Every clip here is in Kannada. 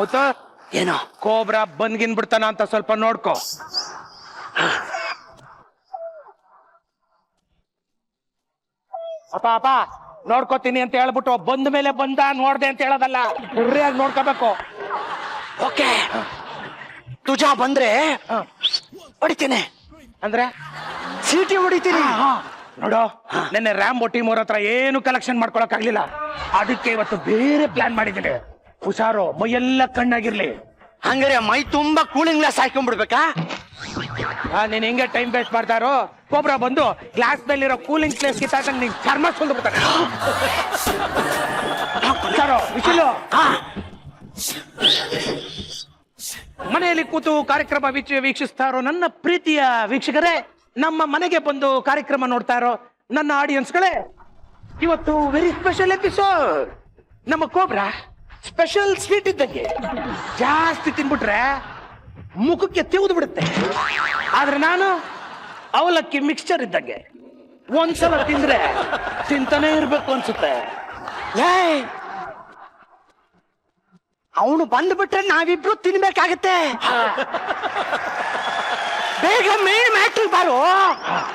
ಗೊತ್ತಾ? ಏನೋ ಕೋಬ್ರಾ ಬಂದ್ಗಿನ್ ಬಿಡ್ತಾನ ಅಂತ ಸ್ವಲ್ಪ ನೋಡ್ಕೋ. ಅಪ್ಪ ನೋಡ್ಕೋತೀನಿ ಅಂತ ಹೇಳ್ಬಿಟ್ಟು ಬಂದ ಮೇಲೆ ಬಂದ ನೋಡ್ದೆ ಅಂತ ಹೇಳೋದಲ್ಲ, ಗುರ್ರಿಯಾಗಿ ನೋಡ್ಕೋಬೇಕು. ಓಕೆ, ತುಜಾ ಬಂದ್ರೆ ಹೊಡಿತೀನಿ ಅಂದ್ರೆ ಸೀಟಿ ಹೊಡಿತೀನಿ. ನೋಡು, ನೆನ್ನೆ ರ್ಯಾಂಬೋ ಟೀಮ್ ಅವ್ರ ಹತ್ರ ಏನು ಕಲೆಕ್ಷನ್ ಮಾಡ್ಕೊಳಕ್ ಆಗ್ಲಿಲ್ಲ, ಅದಕ್ಕೆ ಇವತ್ತು ಬೇರೆ ಪ್ಲಾನ್ ಮಾಡಿದ್ದೀನಿ. ಹುಷಾರು, ಮೈಯೆಲ್ಲ ಕಣ್ಣಾಗಿರ್ಲಿ. ಹಂಗಾರೆ ಮೈ ತುಂಬಾ ಕೂಲಿಂಗ್ ಗ್ಲಾಸ್ ಹಾಕೊಂಡ್ಬಿಡ್ಬೇಕಾ? ನೀನ್ ಹೆಂಗೆ ಟೈಮ್ ವೇಸ್ಟ್ ಮಾಡ್ತಾರೋ, ಕೋಬ್ರಾ ಬಂದು ಗ್ಲಾಸ್ ನಲ್ಲಿರೋ ಕೂಲಿಂಗ್ ಪ್ಲೇಸ್ ಕಿತ್ತಾಗ ನಿನ್ ಚರ್ಮ ಸುಲ್ದು ಬಿಡ್ತಾನೆ. ವಿಶಿಲು, ಮನೆಯಲ್ಲಿ ಕೂತು ಕಾರ್ಯಕ್ರಮ ವೀಕ್ಷಿಸ್ತಾ ಇರೋ ನನ್ನ ಪ್ರೀತಿಯ ವೀಕ್ಷಕರೇ, ನಮ್ಮ ಮನೆಗೆ ಬಂದು ಕಾರ್ಯಕ್ರಮ ನೋಡ್ತಾ ಇರೋ ನನ್ನ ಆಡಿಯನ್ಸ್ಗಳೇ, ಇವತ್ತು ವೆರಿ ಸ್ಪೆಷಲ್ ಎಪಿಸೋಡ್. ನಮ್ಮ ಕೋಬ್ರಾ ಸ್ಪೆಷಲ್ ಸ್ವೀಟ್ ಇದ್ದಂಗೆ, ಜಾಸ್ತಿ ತಿನ್ಬಿಟ್ರೆ ಮುಖಕ್ಕೆ ತೆಗೆದು ಬಿಡುತ್ತೆ. ಆದ್ರೆ ನಾನು ಅವಲಕ್ಕಿ ಮಿಕ್ಸ್ಚರ್ ಇದ್ದಂಗೆ, ಒಂದ್ಸಲ ತಿಂದ್ರೆ ತಿಂತಾನೆ ಇರ್ಬೇಕು ಅನ್ಸುತ್ತೆ. ಅವನು ಬಂದ್ಬಿಟ್ರೆ ನಾವಿಬ್ರು ತಿನ್ಬೇಕಾಗತ್ತೆ. ಬೇಗ ಮೇನ್ ಮ್ಯಾಟ್ರಿಗೆ ಬಾರು.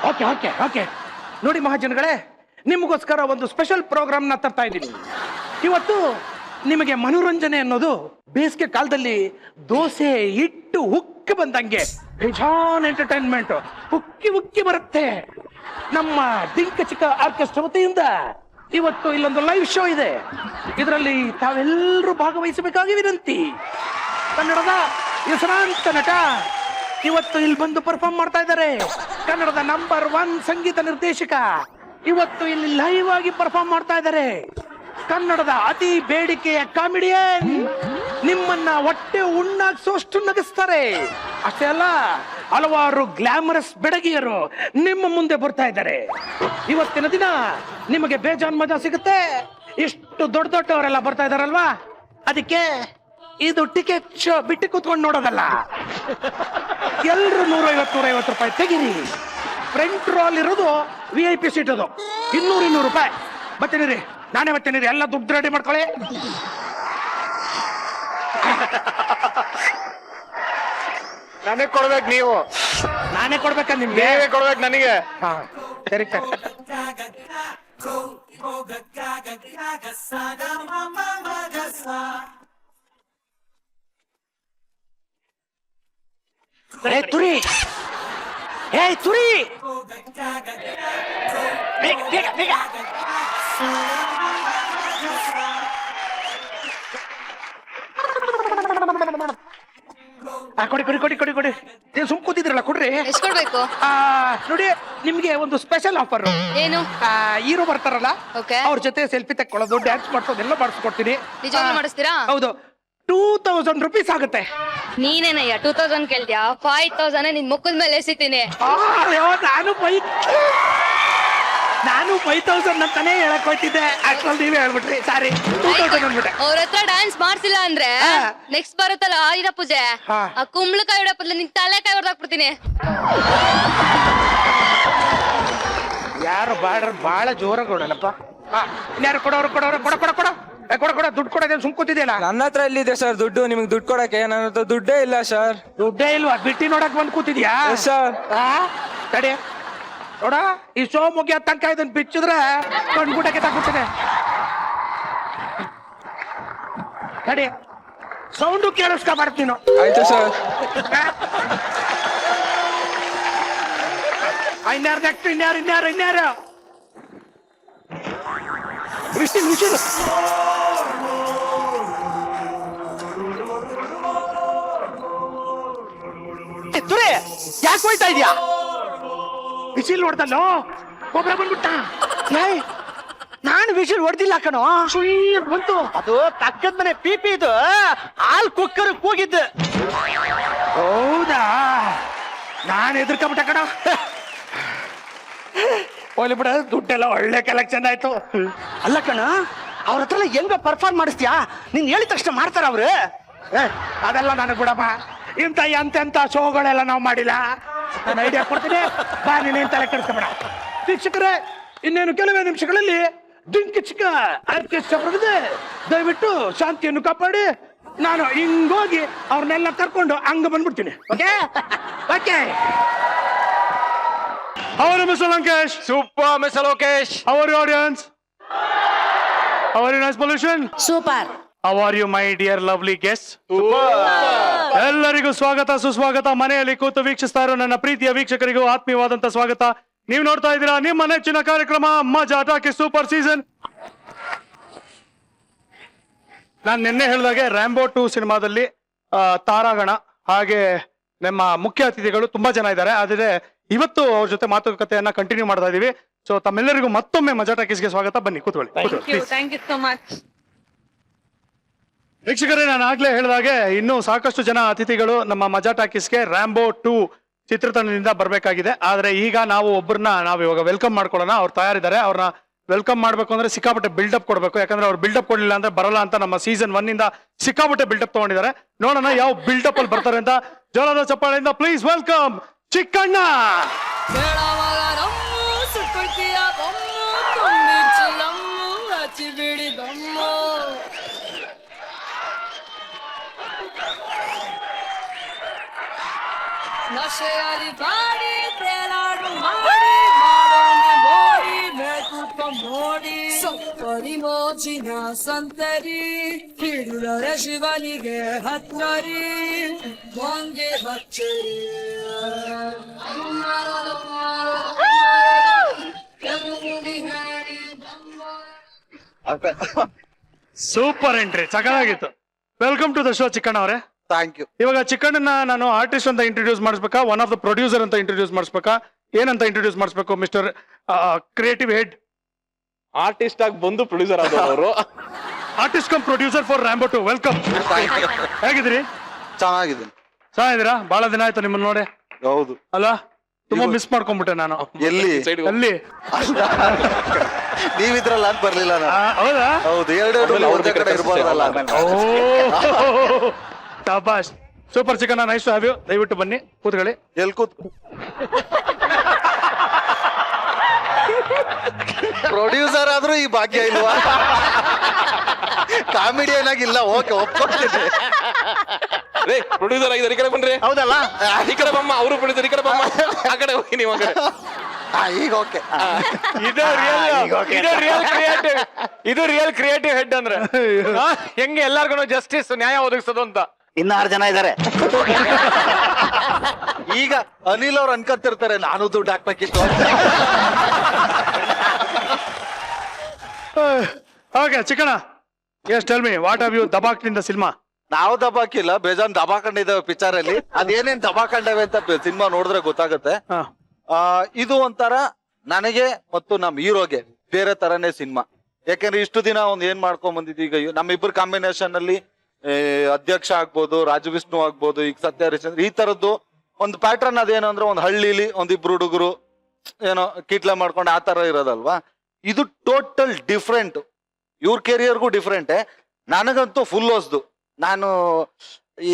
Okay okay okay. ನೋಡಿ ಮಹಾಜನಗಳೇ, ನಿಮಗೋಸ್ಕರ ಒಂದು ಸ್ಪೆಷಲ್ ಪ್ರೋಗ್ರಾಮ್ ನ ತರ್ತಾ ಇದ್ದೀನಿ. ಇವತ್ತು ನಿಮಗೆ ಮನೋರಂಜನೆ ಅನ್ನೋದು ಬೇಸಿಗೆ ಕಾಲದಲ್ಲಿ ದೋಸೆ ಇಟ್ಟು ಹುಕ್ಕಿ ಬಂದಂಗೆ ಬೇಜಾನ್ ಎಂಟರ್ಟೈನ್ಮೆಂಟ್ ಹುಕ್ಕಿ ಹುಕ್ಕಿ ಬರುತ್ತೆ. ನಮ್ಮ ಡಿಂಕ ಚಿಕ್ಕ ಆರ್ಕೆಸ್ಟ್ರಾ ವತಿಯಿಂದ ಇವತ್ತು ಇಲ್ಲೊಂದು ಲೈವ್ ಶೋ ಇದೆ. ಇದರಲ್ಲಿ ತಾವೆಲ್ಲರೂ ಭಾಗವಹಿಸಬೇಕಾಗಿ ವಿನಂತಿ. ಕನ್ನಡದ ಹೆಸರಾಂತ ನಟ ಇವತ್ತು ಇಲ್ಲಿ ಬಂದು ಪರ್ಫಾರ್ಮ್ ಮಾಡ್ತಾ ಇದ್ದಾರೆ. ಕನ್ನಡದ ನಂಬರ್ 1 ಸಂಗೀತ ನಿರ್ದೇಶಕ ಇವತ್ತು ಇಲ್ಲಿ ಲೈವ್ ಆಗಿ ಪರ್ಫಾರ್ಮ್ ಮಾಡ್ತಾ ಇದ್ದಾರೆ. ಕನ್ನಡದ ಅತಿ ಬೇಡಿಕೆಯ ಕಾಮಿಡಿಯನ್ ನಿಮ್ಮನ್ನ ಹೊಟ್ಟೆ ಉಣ್ಣಾಕ್ಸೋಷ್ಟು ನಗಿಸ್ತಾರೆ. ಅಷ್ಟೇ ಅಲ್ಲ, ಹಲವಾರು ಗ್ಲಾಮರಸ್ ಬೆಡಗಿಯರು ನಿಮ್ಮ ಮುಂದೆ ಬರ್ತಾ ಇದ್ದಾರೆ. ಇವತ್ತಿನ ದಿನ ನಿಮಗೆ ಬೇಜಾನ್ ಮಜಾ ಸಿಗುತ್ತೆ. ಇಷ್ಟು ದೊಡ್ಡ ದೊಡ್ಡವರೆಲ್ಲ ಬರ್ತಾ ಇದಾರಲ್ವಾ, ಅದಕ್ಕೆ ಇದು ಟಿಕೆಟ್ ಶೋ ಬಿಟ್ಟು ಕೂತ್ಕೊಂಡು ನೋಡೋದಲ್ಲ. ಎಲ್ರು 150 ರೂಪಾಯಿ ತೆಗಿರಿ. ಫ್ರಂಟ್ ರೋಲ್ ಇರೋದು VIP ಸೀಟ್, ಅದು 200 ರೂಪಾಯಿ. ಬರ್ತೀನಿ ರೀ, ನಾನೇ ಬರ್ತೀನಿ ರೀ, ಎಲ್ಲ ದುಡ್ಡು ರೆಡಿ ಮಾಡ್ಕೊಳ್ಳಿ. ನನಗೆ ಕೊಡ್ಬೇಕು, ನೀವು ನಾನೇ ಕೊಡ್ಬೇಕ ನಿಮ್ಗೆ? ನೀವೇ ಕೊಡ್ಬೇಕು ನನಗೆ. ಹಾ ಸರಿ ಸರಿ. ತುರಿ, ತುರಿ, ಬೇಗ ಬೇಗ ಬೇಗ. ಕೊಡಿ ಕೊಡಿ ಕೊಡಿ ಕೊಡಿ ಕೊಡಿ. ನೀವು ಸುಮ್ ಕೂತಿದ್ರಲ್ಲ, ಕೊಡ್ರಿ. ಎಷ್ಟು ಕೊಡ್ಬೇಕು? ನೋಡಿ, ನಿಮ್ಗೆ ಒಂದು ಸ್ಪೆಷಲ್ ಆಫರ್. ಏನು? ಹೀರೋ ಬರ್ತಾರಲ್ಲ, Okay. ಅವ್ರ ಜೊತೆ ಸೆಲ್ಫಿ ತಕ್ಕೊಳ್ಳೋದು, ಡ್ಯಾನ್ಸ್ ಮಾಡ್ಸೋದು ಎಲ್ಲ ಮಾಡಿಸ್ಕೊಡ್ತೀನಿ. ನಿಜವಾಗ್ಲೂ ಮಾಡಿಸ್ತೀರಾ? ಹೌದು, 2000 ರೂಪೀಸ್ ಆಗುತ್ತೆ. ನೀನೇನಯ್ಯ 2000 ಕೇಳ್ತೀಯಾ? 5000 ನಿನ್ ಮುಖದ ಮೇಲೆ ಎಸಿತೀನಿ. ನಾನು 5000 ಅಂತಾನೆ ಹೇಳಕ್ ಹೋಯ್ತಿದ್ದೆ, ಅಷ್ಟ್ರಲ್ಲಿ ನೀವೇ ಹೇಳ್ಬಿಟ್ರಿ. ಸಾರಿ, 2000 ಅಂದ್ಬಿಟ್ಟೆ. ಅವ್ರ ಹತ್ರ ಡ್ಯಾನ್ಸ್ ಮಾಡ್ಸಿಲ್ಲ ಅಂದ್ರೆ ನೆಕ್ಸ್ಟ್ ಬರುತ್ತಲ್ಲ ಆಯುಧ ಪೂಜೆ, ಆ ಕುಂಬಳಕಾಯಿ ಹೊಡಪದ್ಲ ನಿನ್ ತಲೆಕಾಯಿ ಹೊಡೆದಾಕ್ಬಿಡ್ತೀನಿ. ಯಾರು ಬಾಳ ಜೋರಾಗಿ ಹೊಡಲ್ಲಪ್ಪ. ಇನ್ಯಾರು ಕೊಡೋರು ಕೊಡೋರು ಕೊಡ ಕೊಡ ಕೊಡ ಕೊಡ ಕೊಡ ದುಡ್ಡು ಕೊಡೋದೇನು ಸುಮ್ ಕೂತಿದೆಯಲ್ಲ? ನನ್ನ ಹತ್ರ ಎಲ್ಲಿದೆ ಸರ್ ದುಡ್ಡು? ನಿಮ್ಗೆ ದುಡ್ಡು ಕೊಡಕ್ಕೆ ನನ್ನ ಹತ್ರ ದುಡ್ಡೇ ಇಲ್ಲ ಸರ್. ದುಡ್ಡೇ ಇಲ್ವಾ? ಬಿಟ್ಟಿ ನೋಡಕ್ ಬಂದ್ ಕೂತಿದ್ಯಾ ಸರ್? ತಡಿ ನೋಡ, ಈ ಶೋ ಮುಗಿಯ ತನಕ ಇದನ್ನ ಬಿಚ್ಚಿದ್ರೆ ಕಣ್ಗುಟಕ್ಕೆ ತಗೊಳ್ತೀನಿ. ತಡಿ, ಸೌಂಡು ಕೇಳಿಸ್ಕೊಬಾರ್ದು ನೀನು. ಆಯ್ತು ಸರ್. ಇನ್ಯಾರು ನೆಕ್ಸ್ಟ್? ಇನ್ಯಾರು? ವಿಷಿಲ್ ತುರಿ, ಯಾಕೆ ಹೋಯ್ತಾ ಇದೀಯಾ? ವಿಷಿಲ್ ಹೊಡ್ದಲ್ಲೋ, ಗೊಬ್ಬರ ಬಂದ್ಬಿಟ್ಟ. ನಾನು ವಿಷಲ್ ಹೊಡೆದಿಲ್ಲ ಕಣೋ, ಬಂತು. ಅದು ಪಕ್ಕದ ಮನೆ ಪಿಪಿ ಇದು ಹಾಲ್ ಕುಕ್ಕರ್ ಕೂಗಿದ್ದು. ಹೌದಾ? ನಾನು ಎದುರ್ಕೊಂಬಿಟ್ಟ ಕಣ. ಹೋಗ್ಲಿ ಬಿಡ, ದುಡ್ಡೆಲ್ಲ ಒಳ್ಳೆ ಕಲೆಕ್ಷನ್ ಆಯ್ತು. ಅಲ್ಲ ಕಣ, ಅವ್ರ ಹತ್ರ ಹೆಂಗ ಪರ್ಫಾರ್ಮ್ ಮಾಡಿಸ್ತೀಯಾ? ನೀನ್ ಹೇಳಿದ ತಕ್ಷಣ ಮಾಡ್ತಾರ ಅವ್ರು? ಅದೆಲ್ಲ ನನಗೆ ಬಿಡಮ್ಮ. ಎಂತೆಂತ ಶೋಗಳೆಲ್ಲ ನಾವು ಮಾಡಿಲ್ಲ. ನಾನು ಐಡಿಯಾ ಕೊಡ್ತೀನಿ, ಬಾ, ನೀನೇನ್ ತಲೆ ಕೆಡಿಸ್ಕೊಬೇಡ. ವೀಕ್ಷಕರೇ, ಇನ್ನೇನು ಕೆಲವೇ ನಿಮಿಷಗಳಲ್ಲಿ ಡಿಂಕ ಚಿಕ್ಕ ಆರ್ಕೆಸ್ಟ್ರಾ ಬರ್ತದೆ. ದಯವಿಟ್ಟು ಶಾಂತಿಯನ್ನು ಕಾಪಾಡಿ. ನಾನು ಹಿಂಗೋಗಿ ಅವ್ರನ್ನೆಲ್ಲ ಕರ್ಕೊಂಡು ಹಂಗ ಬಂದ್ಬಿಡ್ತೀನಿ. Okay okay. ಅವರು mister Lankesh. Super mister Lokesh. Our audience. Our nice pollution. Super. How are you my dear lovely guest? ಎಲ್ಲರಿಗೂ ಸ್ವಾಗತ ಸುಸ್ವಾಗತ. ಮನೆಯಲ್ಲಿ ಕೂತು ವೀಕ್ಷಿಸ್ತಾ ಇರೋ ನನ್ನ ಪ್ರೀತಿಯ ವೀಕ್ಷಕರಿಗೂ ಆತ್ಮೀಯವಾದಂತ ಸ್ವಾಗತ. ನೀವು ನೋಡ್ತಾ ಇದ್ದೀರಾ ನಿಮ್ಮ ನೆಚ್ಚಿನ ಕಾರ್ಯಕ್ರಮ ಮಜಾ ಟಾಕೀಸ್ ಸೂಪರ್ ಸೀಸನ್. ನಾನು ನಿನ್ನೆ ಹೇಳಿದಾಗೆ ರ್ಯಾಂಬೋ 2 ಸಿನಿಮಾದಲ್ಲಿ ತಾರಾಗಣ ಹಾಗೆ ನಮ್ಮ ಮುಖ್ಯ ಅತಿಥಿಗಳು ತುಂಬಾ ಜನ ಇದ್ದಾರೆ. ಆದ್ರೆ ಇವತ್ತು ಅವ್ರ ಜೊತೆ ಮಾತುಕತೆಯನ್ನ ಕಂಟಿನ್ಯೂ ಮಾಡ್ತಾ ಇದೀವಿ. ಸೊ ತಮ್ಮೆಲ್ಲರಿಗೂ ಮತ್ತೊಮ್ಮೆ ಮಜಾ ಟಾಕೀಸ್ಗೆ ಸ್ವಾಗತ. ಬನ್ನಿ ಕೂತ್ಕೊಳ್ಳಿ. Thank you so much. ವೀಕ್ಷಕರೇ, ನಾನು ಆಗ್ಲೇ ಹೇಳಿದಾಗೆ ಇನ್ನೂ ಸಾಕಷ್ಟು ಜನ ಅತಿಥಿಗಳು ನಮ್ಮ ಮಜಾ ಟಾಕೀಸ್ಗೆ ರ್ಯಾಂಬೋ 2 ಚಿತ್ರತಂಡದಿಂದ ಬರ್ಬೇಕಾಗಿದೆ. ಆದ್ರೆ ಈಗ ನಾವು ಒಬ್ಬರನ್ನ ಇವಾಗ ವೆಲ್ಕಮ್ ಮಾಡ್ಕೊಳ್ಳೋಣ. ಅವ್ರು ತಯಾರಿದ್ದಾರೆ. ಅವ್ರನ್ನ ವೆಲ್ಕಮ್ ಮಾಡ್ಬೇಕು ಅಂದ್ರೆ ಸಿಕ್ಕಾಪಟ್ಟೆ ಬಿಲ್ಡಪ್ ಕೊಡ್ಬೇಕು. ಯಾಕಂದ್ರೆ ಅವ್ರು ಬಿಲ್ಡಪ್ ಕೊಡ್ಲಿಲ್ಲ ಅಂದ್ರೆ ಬರಲ್ಲ ಅಂತ ನಮ್ಮ ಸೀಸನ್ 1 ಇಂದ ಸಿಕ್ಕಾಪಟ್ಟೆ ಬಿಲ್ಡಪ್ ತಗೊಂಡಿದ್ದಾರೆ. ನೋಡೋಣ ಯಾವ ಬಿಲ್ಡಪ್ ಅಲ್ಲಿ ಬರ್ತಾರೆ ಅಂತ. ಜೋರಾದ ಚಪ್ಪಾಳೆಯಿಂದ ಪ್ಲೀಸ್ ವೆಲ್ಕಮ್ ಚಿಕ್ಕಣ್ಣ. ನಶೆಯಾರಿ ಬಾಡಿ ತೇಲಾಡು ಮಾಡಿ ಮಾಡೋನೆ ಮೋಡಿ ಮೇಕುಪ್ಪ ಮೋಡಿ ಸೊಪ್ಪರಿ ಮೋಜಿನ ಸಂತರಿ ಹಿಡಿದರೆ ಶಿವನಿಗೆ ಹತ್ತರಿ ಮಂಗೆ ಹಚ್ಚರಿ ಸೂಪರ್ ಎಂಟ್ರಿ, ಸಕಲಾಗಿತ್ತು. Welcome to the show Chikkanna ಅವರೇ. Thank you. ಇವಾಗ ಚಿಕ್ಕಣ್ಣನ ನಾನು ಆರ್ಟಿಸ್ಟ್ ಅಂತ ಇಂಟ್ರೊಡ್ಯೂಸ್ ಮಾಡಿಸ್ಬೇಕಾ, ಒನ್ ಆಫ್ ದ ಪ್ರೊಡ್ಯೂಸರ್ ಅಂತ ಇಂಟ್ರೊಡ್ಯೂಸ್ ಮಾಡಿಸ್ಬೇಕಾ, ಏನಂತ ಇಂಟ್ರೊಡ್ಯೂಸ್ ಮಾಡಿಸ್ಬೇಕು ಮಿಸ್ಟರ್ ಕ್ರಿಯೇಟಿವ್ ಹೆಡ್? ಆರ್ಟಿಸ್ಟ್ ಆಗಿ ಬಂದು ಪ್ರೊಡ್ಯೂಸರ್ ಆದವರು. Artist come producer for Rambo 2. Welcome. ಹೇಗಿದ್ದೀರಿ? ಚೆನ್ನಾಗಿದ್ದೀನಿ. ಚೆನ್ನಾಗಿದ್ದೀರಾ? ಬಹಳ ದಿನ ಆಯ್ತು ನಿಮ್ಮನ್ನ ನೋಡಿ. ಹೌದು ಅಲ್ಲ, ತುಂಬಾ ಮಿಸ್ ಮಾಡ್ಕೊಂಡ್ಬಿಟ್ಟೆ ನಾನು. ಎಲ್ಲಿ? ಅಲ್ಲಿ ನೀವಿದ್ರಲ್ಲ ಅಂತ ಬರ್ಲಿಲ್ಲ ನಾನು. ಹೌದಾ? ಹೌದು, ಎರಡು ಒಂದೇ ಕಡೆ ಇರ್ಬಾರ್ದಲ್ಲ. ಶಾಬಾಷ್. Super chicken, nice to have you. ದಯವಿಟ್ಟು ಬನ್ನಿ, ಕೂತ್ಕೊಳ್ಳಿ. ಎಲ್ ಕೂತ್ ಪ್ರೊಡ್ಯೂಸರ್ ಆದ್ರೂ ಈ ಭಾಗ್ಯ ಇಲ್ವಾ? ಕಾಮಿಡಿಯನ್ ಆಗಿಲ್ಲ. ಓಕೆ, ಒಪ್ಕೊಳ್ತೀನಿ. ಪ್ರೊಡ್ಯೂಸರ್ ಆಗಿದ್ದಾರೆ, ಈ ಕಡೆ ಬನ್ರಿ. ಹೌದಲ್ಲ? ಈ ಕಡೆ ಬಮ್ಮ, ಅವರು ಪ್ರೊಡ್ಯೂಸರ್, ಈ ಕಡೆ ಬಮ್ಮ. ಆ ಕಡೆ ಹೋಗಿ ನೀವು. ಆ ಕಡೆ ಈಗ ಓಕೆ. ಇದು ರಿಯಲ್ ಕ್ರಿಯೇಟಿವ್ ಹೆಡ್ ಅಂದ್ರೆ ಹೆಂಗೆ ಎಲ್ಲಾರ್ಗು ಜಸ್ಟಿಸ್ ನ್ಯಾಯ ಒದಗಿಸೋದು ಅಂತ. 6 ಜನ ಇದ್ದಾರೆ. ಈಗ ಅನಿಲ್ ಅವ್ರು ಅನ್ಕೊಂತಿರ್ತಾರೆ ನಾನು ದುಡ್ಡು ಹಾಕ್ಬೇಕಿತ್ತು ಅಂತ. Okay Chikanna, yes tell me what have you ದಬಾಕ್ಡ್ ಇನ್ ದ ಸಿನಿಮಾ? ನಾವು ದಬಾಕಿಲ್ಲ, ಬೇಜಾನ್ ದಬಾಕೊಂಡಿದ್ದೇವೆ ಪಿಕ್ಚರ್ ಅಲ್ಲಿ. ಅದೇನೇನ್ ದಬಾಕೊಂಡೇವೆ ಅಂತ ಸಿನಿಮಾ ನೋಡಿದ್ರೆ ಗೊತ್ತಾಗುತ್ತೆ. ಇದು ಒಂಥರ ನನಗೆ ಮತ್ತು ನಮ್ ಹೀರೋಗೆ ಬೇರೆ ತರನೇ ಸಿನಿಮಾ. ಯಾಕಂದ್ರೆ ಇಷ್ಟು ದಿನ ಏನ್ ಮಾಡ್ಕೊಂಡ್ ಬಂದಿದ್ವಿ. ಈಗ ನಮ್ಮಿಬ್ಬರು ಕಾಂಬಿನೇಷನ್ ಅಲ್ಲಿ ಅಧ್ಯಕ್ಷ ಆಗ್ಬೋದು, ರಾಜು ವಿಷ್ಣು ಆಗ್ಬೋದು, ಈಗ ಸತ್ಯ ಹರಿಶ್ಚಂದ್ರ, ಈ ತರದ್ದು ಒಂದು ಪ್ಯಾಟರ್ನ್. ಅದೇನು ಅಂದ್ರೆ ಒಂದು ಹಳ್ಳಿಲಿ ಒಂದಿಬ್ರು ಹುಡುಗರು ಏನೋ ಕಿಟ್ಲೆ ಮಾಡ್ಕೊಂಡು ಆ ತರ ಇರೋದಲ್ವಾ. ಇದು ಟೋಟಲ್ ಡಿಫ್ರೆಂಟ್. ಇವ್ರ ಕೆರಿಯರ್ಗೂ ಡಿಫ್ರೆಂಟೇ, ನನಗಂತೂ ಫುಲ್ ಹೊಸ್ದು. ನಾನು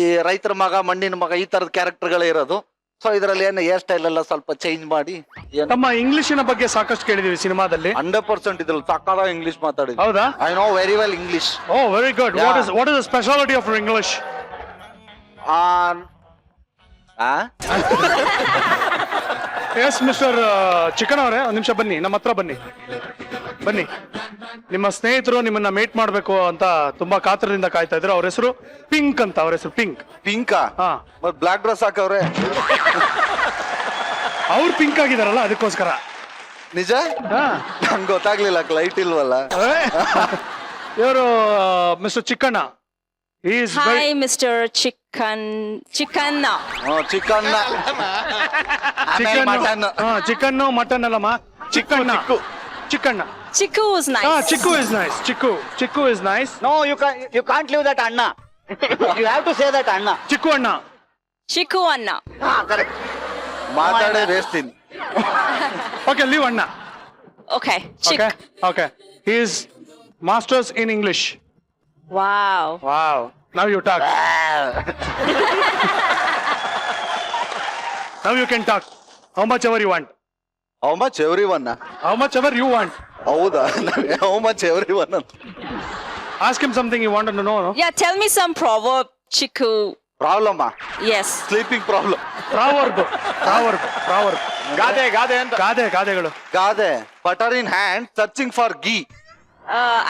ಈ ರೈತರ ಮಗ, ಮಣ್ಣಿನ ಮಗ, ಈ ತರದ ಕ್ಯಾರೆಕ್ಟರ್ಗಳೇ ಇರೋದು. ಸೊ ಇದರಲ್ಲಿ ಏನು ಹೇರ್ ಸ್ಟೈಲ್ ಎಲ್ಲ ಸ್ವಲ್ಪ ಚೇಂಜ್ ಮಾಡಿ. ನಮ್ಮ ಇಂಗ್ಲಿಷಿನ ಬಗ್ಗೆ ಸಾಕಷ್ಟು ಕೇಳಿದೀವಿ ಸಿನಿಮಾದಲ್ಲಿ. 100% ಇದ್ರಲ್ಲಿ ಸಕ್ಕದ ಇಂಗ್ಲಿಷ್ ಮಾತಾಡಿ. ಹೌದಾ? I know very well English. Oh very good. What is the speciality of English? Yes mister chicken ಅವರೇ, ಒಂದ್ ನಿಮಿಷ ಬನ್ನಿ, ನಮ್ಮ ಹತ್ರ ಬನ್ನಿ. ನಿಮ್ಮ ಸ್ನೇಹಿತರು ನಿಮ್ಮನ್ನ ಮೀಟ್ ಮಾಡ್ಬೇಕು ಅಂತ ತುಂಬಾ ಕಾತರದಿಂದ ಕಾಯ್ತಾ ಇದ್ರು. ಅವ್ರ ಹೆಸರು ಪಿಂಕ್ ಅಂತ. ಅವ್ರ ಹೆಸರು ಪಿಂಕ್. ಹಾ, ಮತ್ ಬ್ಲಾಕ್ ಡ್ರೆಸ್ ಹಾಕವ್ರೆ. ಅವ್ರು ಪಿಂಕ್ ಆಗಿದಾರಲ್ಲ, ಅದಕ್ಕೋಸ್ಕರ. ನಿಜ? ನಂಗೆ ಗೊತ್ತಾಗ್ಲಿಲ್ಲ, ಲೈಟ್ ಇಲ್ವಲ್ಲ. ಇವರು mister Chikkanna. Hi, Mr. Chicken. Chicken chicken mutton ಅಲ್ಲಮ್ಮ, Chikkanna. Chiku is nice. Chiku is nice. Chiku is nice. No, you can't leave that Anna. You have to say that Anna. Chiku Anna. Chiku Anna. Correct. ಮಾತಾಡೇ ಬೇಸ್ತೀನಿ. Okay, leave Anna. Okay. Okay. He is masters in English. Wow. Now you talk. Now you can talk. How much ever you want. How much everyone? How much ever you want. ಹೌದಾ? How much everyone? Ask him something you want to know. No? Yeah, tell me some proverb, Chiku. Problem Yes. Sleeping problem. Proverb. ಗಾದೆ ಅಂತ. ಗಾದೆಗಳು. ಗಾದೆ butter in hand searching for ghee.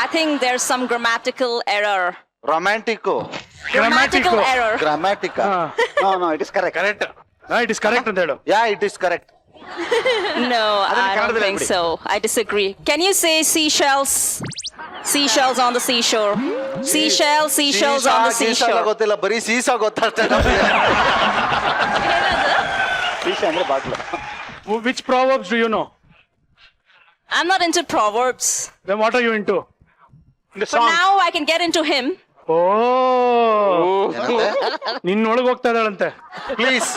I think there's some grammatical error. Romantic. Grammatical error. ಗ್ರಾಮ್ಯಾಟಿಕ್. No, it is correct. Correct. It is correct ಅಂತ ಹೇಳು. Yeah it is correct. No, I don't think so. I disagree. Can you say seashells? Seashells on the seashore. Seashells on the seashore. ಗೊತ್ತಿಲ್ಲ, ಬರೀ ಸೀಸಾ ಗೊತ್ತಷ್ಟೇ. Fish ಅಂದ್ರೆ bottle. Which proverbs do you know? I'm not into proverbs. Then what are you into? But now I can get into him. ನಿನ್ನೊಳಗೆ ಹೋಗ್ತಾ ಇದ್ದಾಳಂತೆ. ಪ್ಲೀಸ್.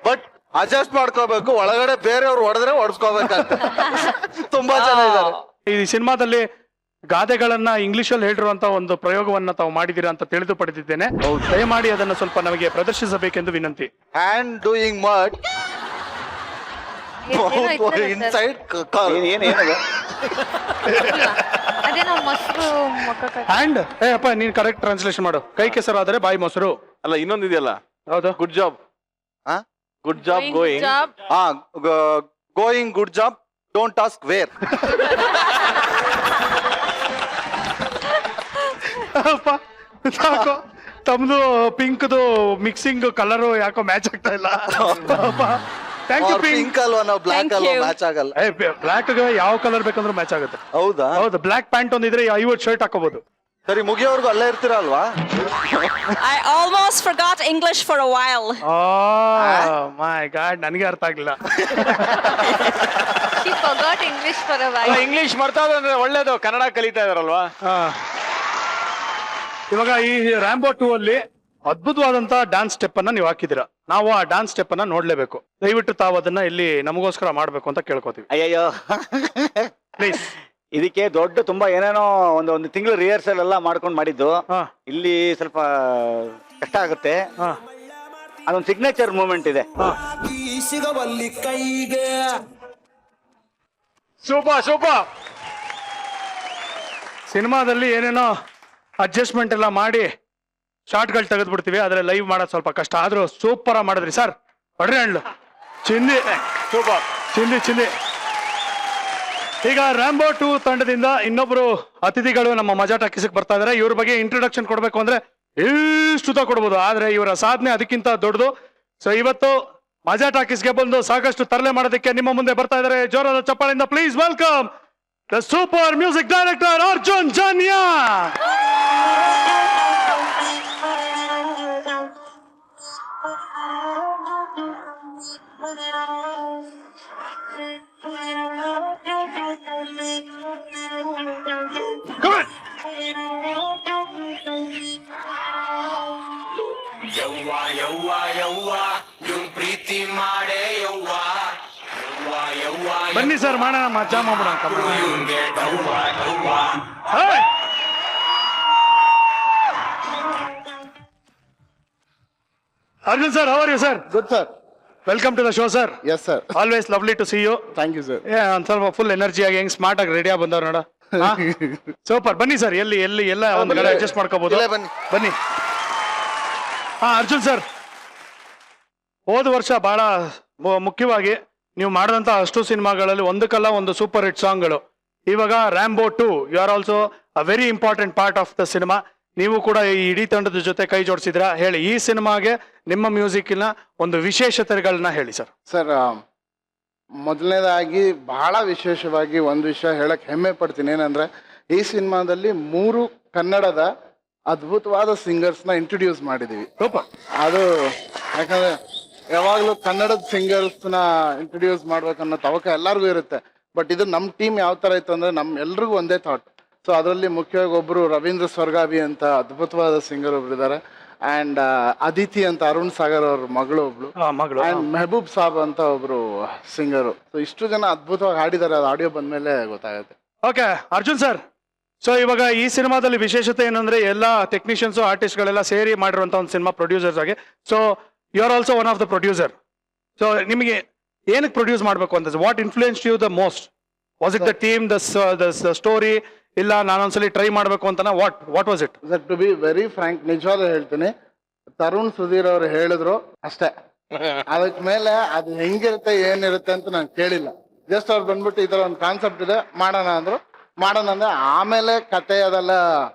ಬಟ್ ಅಡ್ಜಸ್ಟ್ ಮಾಡ್ಕೋಬೇಕು, ಒಳಗಡೆ ಬೇರೆಯವ್ರು ಹೊಡೆದ್ರೆ ಹೊಡ್ಸ್ಕೋಬೇಕಂತ. ತುಂಬಾ ಜನ ಇದ್ದಾರೆ. ಈ ಸಿನಿಮಾದಲ್ಲಿ ಗಾದೆಗಳನ್ನ ಇಂಗ್ಲಿಷ್ ಅಲ್ಲಿ ಹೇಳಿರುವಂತ ಒಂದು ಪ್ರಯೋಗವನ್ನ ತಾವು ಮಾಡಿದೀರಾ ಅಂತ ತಿಳಿದು ಪಡೆದಿದ್ದೇನೆ. ದಯಮಾಡಿ ಅದನ್ನು ಸ್ವಲ್ಪ ನಮಗೆ ಪ್ರದರ್ಶಿಸಬೇಕೆಂದು ವಿನಂತಿ. ಹ್ಯಾಂಡ್ ಡೂಯಿಂಗ್ ಮಡ್ ಇನ್ಸೈಡ್ ಏನದು? ಅದೇನೋ ಮೊಸರು ಮುಖಕ್ಕೆ ಹ್ಯಾಂಡ್ ಅಪ್ಪ ನೀನ್ ಕರೆಕ್ಟ್ ಟ್ರಾನ್ಸ್ಲೇಷನ್ ಮಾಡು. ಕೈ ಕೆಸರಾದರೆ ಬಾಯಿ ಮೊಸರು. ಅಲ್ಲ ಇನ್ನೊಂದು ಇದೆಯಲ್ಲ, ಹೌದು. Good job. Good job going. Going good job, don't task where. ಸಾಕು, ತಮ್ದು ಪಿಂಕ್ದು ಮಿಕ್ಸಿಂಗ್ ಕಲರ್ ಯಾಕೋ ಮ್ಯಾಚ್ ಆಗ್ತಾ ಇಲ್ಲ. Thank you pink. ಪಿಂಕ್ ಅಲ್ವಾ, ನಾವು ಬ್ಲಾಕ್ Thank ಅಲ್ವಾ, you. ಮ್ಯಾಚ್ ಆಗಲ್ಲ. ಬ್ಲಾಕ್ ಯಾವ ಕಲರ್ ಬೇಕಂದ್ರೂ ಮ್ಯಾಚ್ ಆಗುತ್ತೆ. ಹೌದಾ? ಹೌದು, ಬ್ಲಾಕ್ ಪ್ಯಾಂಟ್ ಒಂದಿದ್ರೆ 50 ಶರ್ಟ್ ಹಾಕೋಬಹುದು. ಸರಿ, ಮುಗಿಯೋರ್ಗು ಅಲ್ಲೇ ಇರ್ತೀರಾ ಅಲ್ವಾ? I almost forgot English for a while. My god, ನನಗೆ ಅರ್ಥ ಆಗ್ಲಿಲ್ಲ. She forgot English for a while. English ಮರ್ತಾ ಅಂದ್ರೆ ಒಳ್ಳೇದು, ಕನ್ನಡ ಕಲಿತಾ ಇದಾರಲ್ವಾ. ಇವಾಗ ಈ ರ್ಯಾಂಬೋ 2 ಅಲ್ಲಿ ಅದ್ಭುತವಾದಂತ ಡಾನ್ಸ್ ಸ್ಟೆಪ್ ಅನ್ನ ನೀವು ಹಾಕಿದ್ದೀರಾ. ನಾವು ಆ ಡಾನ್ಸ್ ಸ್ಟೆಪ್ ಅನ್ನ ನೋಡ್ಲೇಬೇಕು. ದಯವಿಟ್ಟು ತಾವು ಅದನ್ನ ಇಲ್ಲಿ ನಮಗೋಸ್ಕರ ಮಾಡ್ಬೇಕು ಅಂತ ಕೇಳ್ಕೊತೀವಿ. ಅಯ್ಯಯ್ಯೋ, ಪ್ಲೀಸ್. ಇದಕ್ಕೆ ದೊಡ್ಡ ತುಂಬಾ ಏನೇನೋ ಒಂದು ತಿಂಗಳು ರಿಹರ್ಸಲ್ ಎಲ್ಲ ಮಾಡ್ಕೊಂಡು ಮಾಡಿದ್ದು. ಇಲ್ಲಿ ಸ್ವಲ್ಪ ಕಷ್ಟ ಆಗುತ್ತೆ. ಅದೊಂದು ಸಿಗ್ನೇಚರ್ ಮೂಮೆಂಟ್ ಇದೆ. ಸೂಪರ್. ಸಿನಿಮಾದಲ್ಲಿ ಏನೇನೋ ಅಡ್ಜಸ್ಟ್ಮೆಂಟ್ ಎಲ್ಲ ಮಾಡಿ ಶಾರ್ಟ್ಗಳು ತೆಗೆದು ಬಿಡ್ತೀವಿ, ಆದ್ರೆ ಲೈವ್ ಮಾಡೋದು ಸ್ವಲ್ಪ ಕಷ್ಟ. ಆದ್ರೂ ಸೂಪರ್ ಆಗಿ ಮಾಡಿದ್ರಿ ಸರ್. ಹೊಡ್ರಿ ಹಣ್ಣು ಚಿಂದಿ. ಸೂಪರ್. ಚಿಂದಿ. ಈಗ ರ್ಯಾಂಬೋ 2 ತಂಡದಿಂದ ಇನ್ನೊಬ್ರು ಅತಿಥಿಗಳು ನಮ್ಮ ಮಜಾ ಟಾಕೀಸ್ಗೆ ಬರ್ತಾ ಇದಾರೆ. ಇವ್ರ ಬಗ್ಗೆ ಇಂಟ್ರೊಡಕ್ಷನ್ ಕೊಡ್ಬೇಕು ಅಂದ್ರೆ ಇಷ್ಟು ಕೊಡ್ಬೋದು, ಆದ್ರೆ ಇವರ ಸಾಧನೆ ಅದಕ್ಕಿಂತ ದೊಡ್ಡದು. ಸೊ ಇವತ್ತು ಮಜಾ ಟಾಕೀಸ್ಗೆ ಬಂದು ಸಾಕಷ್ಟು ತರಲೆ ಮಾಡೋದಕ್ಕೆ ನಿಮ್ಮ ಮುಂದೆ ಬರ್ತಾ ಇದಾರೆ. ಜೋರಾದ ಚಪ್ಪಾಳೆಯಿಂದ please welcome the super music director Arjun Janya. ಬನ್ನಿ ಸರ್, ಮಾಡೋಣ, ಮಜಾ ಮಾಡೋಣ. Arjun sir, how are you sir? Good sir. Welcome to the show sir. Yes sir. Always lovely to see you. Thank you sir. ಒಂದ್ ಸ್ವಲ್ಪ ಫುಲ್ ಎನರ್ಜಿ ಆಗಿ ಹೆಂಗ್ ಸ್ಮಾರ್ಟ್ ಆಗಿ ರೆಡಿ ಆಗಿ ಬಂದವ್ರು ನೋಡ. ಸೂಪರ್. ಬನ್ನಿ ಸರ್, ಎಲ್ಲಿ ಎಲ್ಲ ಒಂದ್ ಕಡೆ ಅಡ್ಜಸ್ಟ್ ಮಾಡ್ಕೋಬಹುದು. ಬನ್ನಿ. ಅರ್ಜುನ್ ಸರ್, ಹೋದ ವರ್ಷ ಬಹಳ ಮುಖ್ಯವಾಗಿ ನೀವು ಮಾಡಿದಂತ ಅಷ್ಟು ಸಿನಿಮಾಗಳಲ್ಲಿ ಒಂದಕ್ಕಲ್ಲ ಒಂದು ಸೂಪರ್ ಹಿಟ್ ಸಾಂಗ್ಗಳು. ಇವಾಗ Rambo 2, you are also a very important part of the cinema. ನೀವು ಕೂಡ ಈ ಇಡೀ ತಂಡದ ಜೊತೆ ಕೈ ಜೋಡಿಸಿದ್ರ. ಹೇಳಿ, ಈ ಸಿನಿಮಾಗೆ ನಿಮ್ಮ ಮ್ಯೂಸಿಕ್ನ ಒಂದು ವಿಶೇಷತೆಗಳನ್ನ ಹೇಳಿ ಸರ್. ಸರ್, ಮೊದಲನೇದಾಗಿ ಬಹಳ ವಿಶೇಷವಾಗಿ ಒಂದು ವಿಷಯ ಹೇಳಕ್ ಹೆಮ್ಮೆ ಪಡ್ತೀನಿ. ಏನಂದ್ರೆ ಈ ಸಿನಿಮಾದಲ್ಲಿ 3 ಕನ್ನಡದ ಅದ್ಭುತವಾದ ಸಿಂಗರ್ಸ್ನ ಇಂಟ್ರೊಡ್ಯೂಸ್ ಮಾಡಿದೀವಿ. ಅದು ಯಾಕಂದ್ರೆ ಯಾವಾಗಲೂ ಕನ್ನಡದ ಸಿಂಗರ್ಸ್ನ ಇಂಟ್ರೊಡ್ಯೂಸ್ ಮಾಡ್ಬೇಕನ್ನೋ ತವಕ ಎಲ್ಲರಿಗೂ ಇರುತ್ತೆ. ಬಟ್ ಇದು ನಮ್ಮ ಟೀಮ್ ಯಾವ ಥರ ಇತ್ತು ಅಂದರೆ ಎಲ್ರಿಗೂ ಒಂದೇ ಥಾಟ್. ಸೊ ಅದರಲ್ಲಿ ಮುಖ್ಯವಾಗಿ ಒಬ್ಬರು ರವೀಂದ್ರ ಸ್ವರ್ಗಾಭಿ ಅಂತ ಅದ್ಭುತವಾದ ಸಿಂಗರ್ ಒಬ್ರು ಇದ್ದಾರೆ. ಆ್ಯಂಡ್ ಅದಿತಿ ಅಂತ ಅರುಣ್ ಸಾಗರ್ ಅವ್ರ ಮಗಳು ಒಬ್ಳು. ಆ್ಯಂಡ್ ಮೆಹಬೂಬ್ ಸಾಬ್ ಅಂತ ಒಬ್ರು ಸಿಂಗರು. ಸೊ ಇಷ್ಟು ಜನ ಅದ್ಭುತವಾಗಿ ಹಾಡಿದ್ದಾರೆ. ಅದು ಆಡಿಯೋ ಬಂದ್ಮೇಲೆ ಗೊತ್ತಾಗುತ್ತೆ. ಓಕೆ ಅರ್ಜುನ್ ಸರ್, ಸೊ ಇವಾಗ ಈ ಸಿನಿಮಾದಲ್ಲಿ ವಿಶೇಷತೆ ಏನಂದ್ರೆ ಎಲ್ಲ ಟೆಕ್ನಿಷಿಯನ್ಸ್ ಆರ್ಟಿಸ್ಟ್ಗಳೆಲ್ಲ ಸೇರಿ ಮಾಡಿರುವಂತ ಒಂದು ಸಿನಿಮಾ ಪ್ರೊಡ್ಯೂಸರ್ಸ್ ಆಗಿ. So you are also one of the producer. So ನಿಮಗೆ ಏನಕ್ಕೆ ಪ್ರೊಡ್ಯೂಸ್ ಮಾಡಬೇಕು ಅಂತ, what influence you the most was it the team the story ಇಲ್ಲ ನಾನೊಂದ್ಸಲಿ ಟ್ರೈ ಮಾಡ್ಬೇಕು ಅಂತಾನ what was it? Sir to be very frank ನಿಜವಾಗ್ಲೂ ಹೇಳ್ತೀನಿ, ತರುಣ್ ಸುಧೀರ್ ಅವರು ಹೇಳಿದ್ರು ಅಷ್ಟೇ. ಅದಕ್ ಮೇಲೆ ಅದು ಹೆಂಗಿರುತ್ತೆ ಏನಿರುತ್ತೆ ಅಂತ ನಾನು ಕೇಳಿಲ್ಲ. ಜಸ್ಟ್ ಅವ್ರು ಬಂದ್ಬಿಟ್ಟು ಈ ತರ ಒಂದು ಕಾನ್ಸೆಪ್ಟ್ ಇದೆ ಮಾಡೋಣ ಅಂದ್ರು, ಮಾಡೋಣ ಅಂದ್ರೆ ಆಮೇಲೆ ಕತೆ ಅದೆಲ್ಲ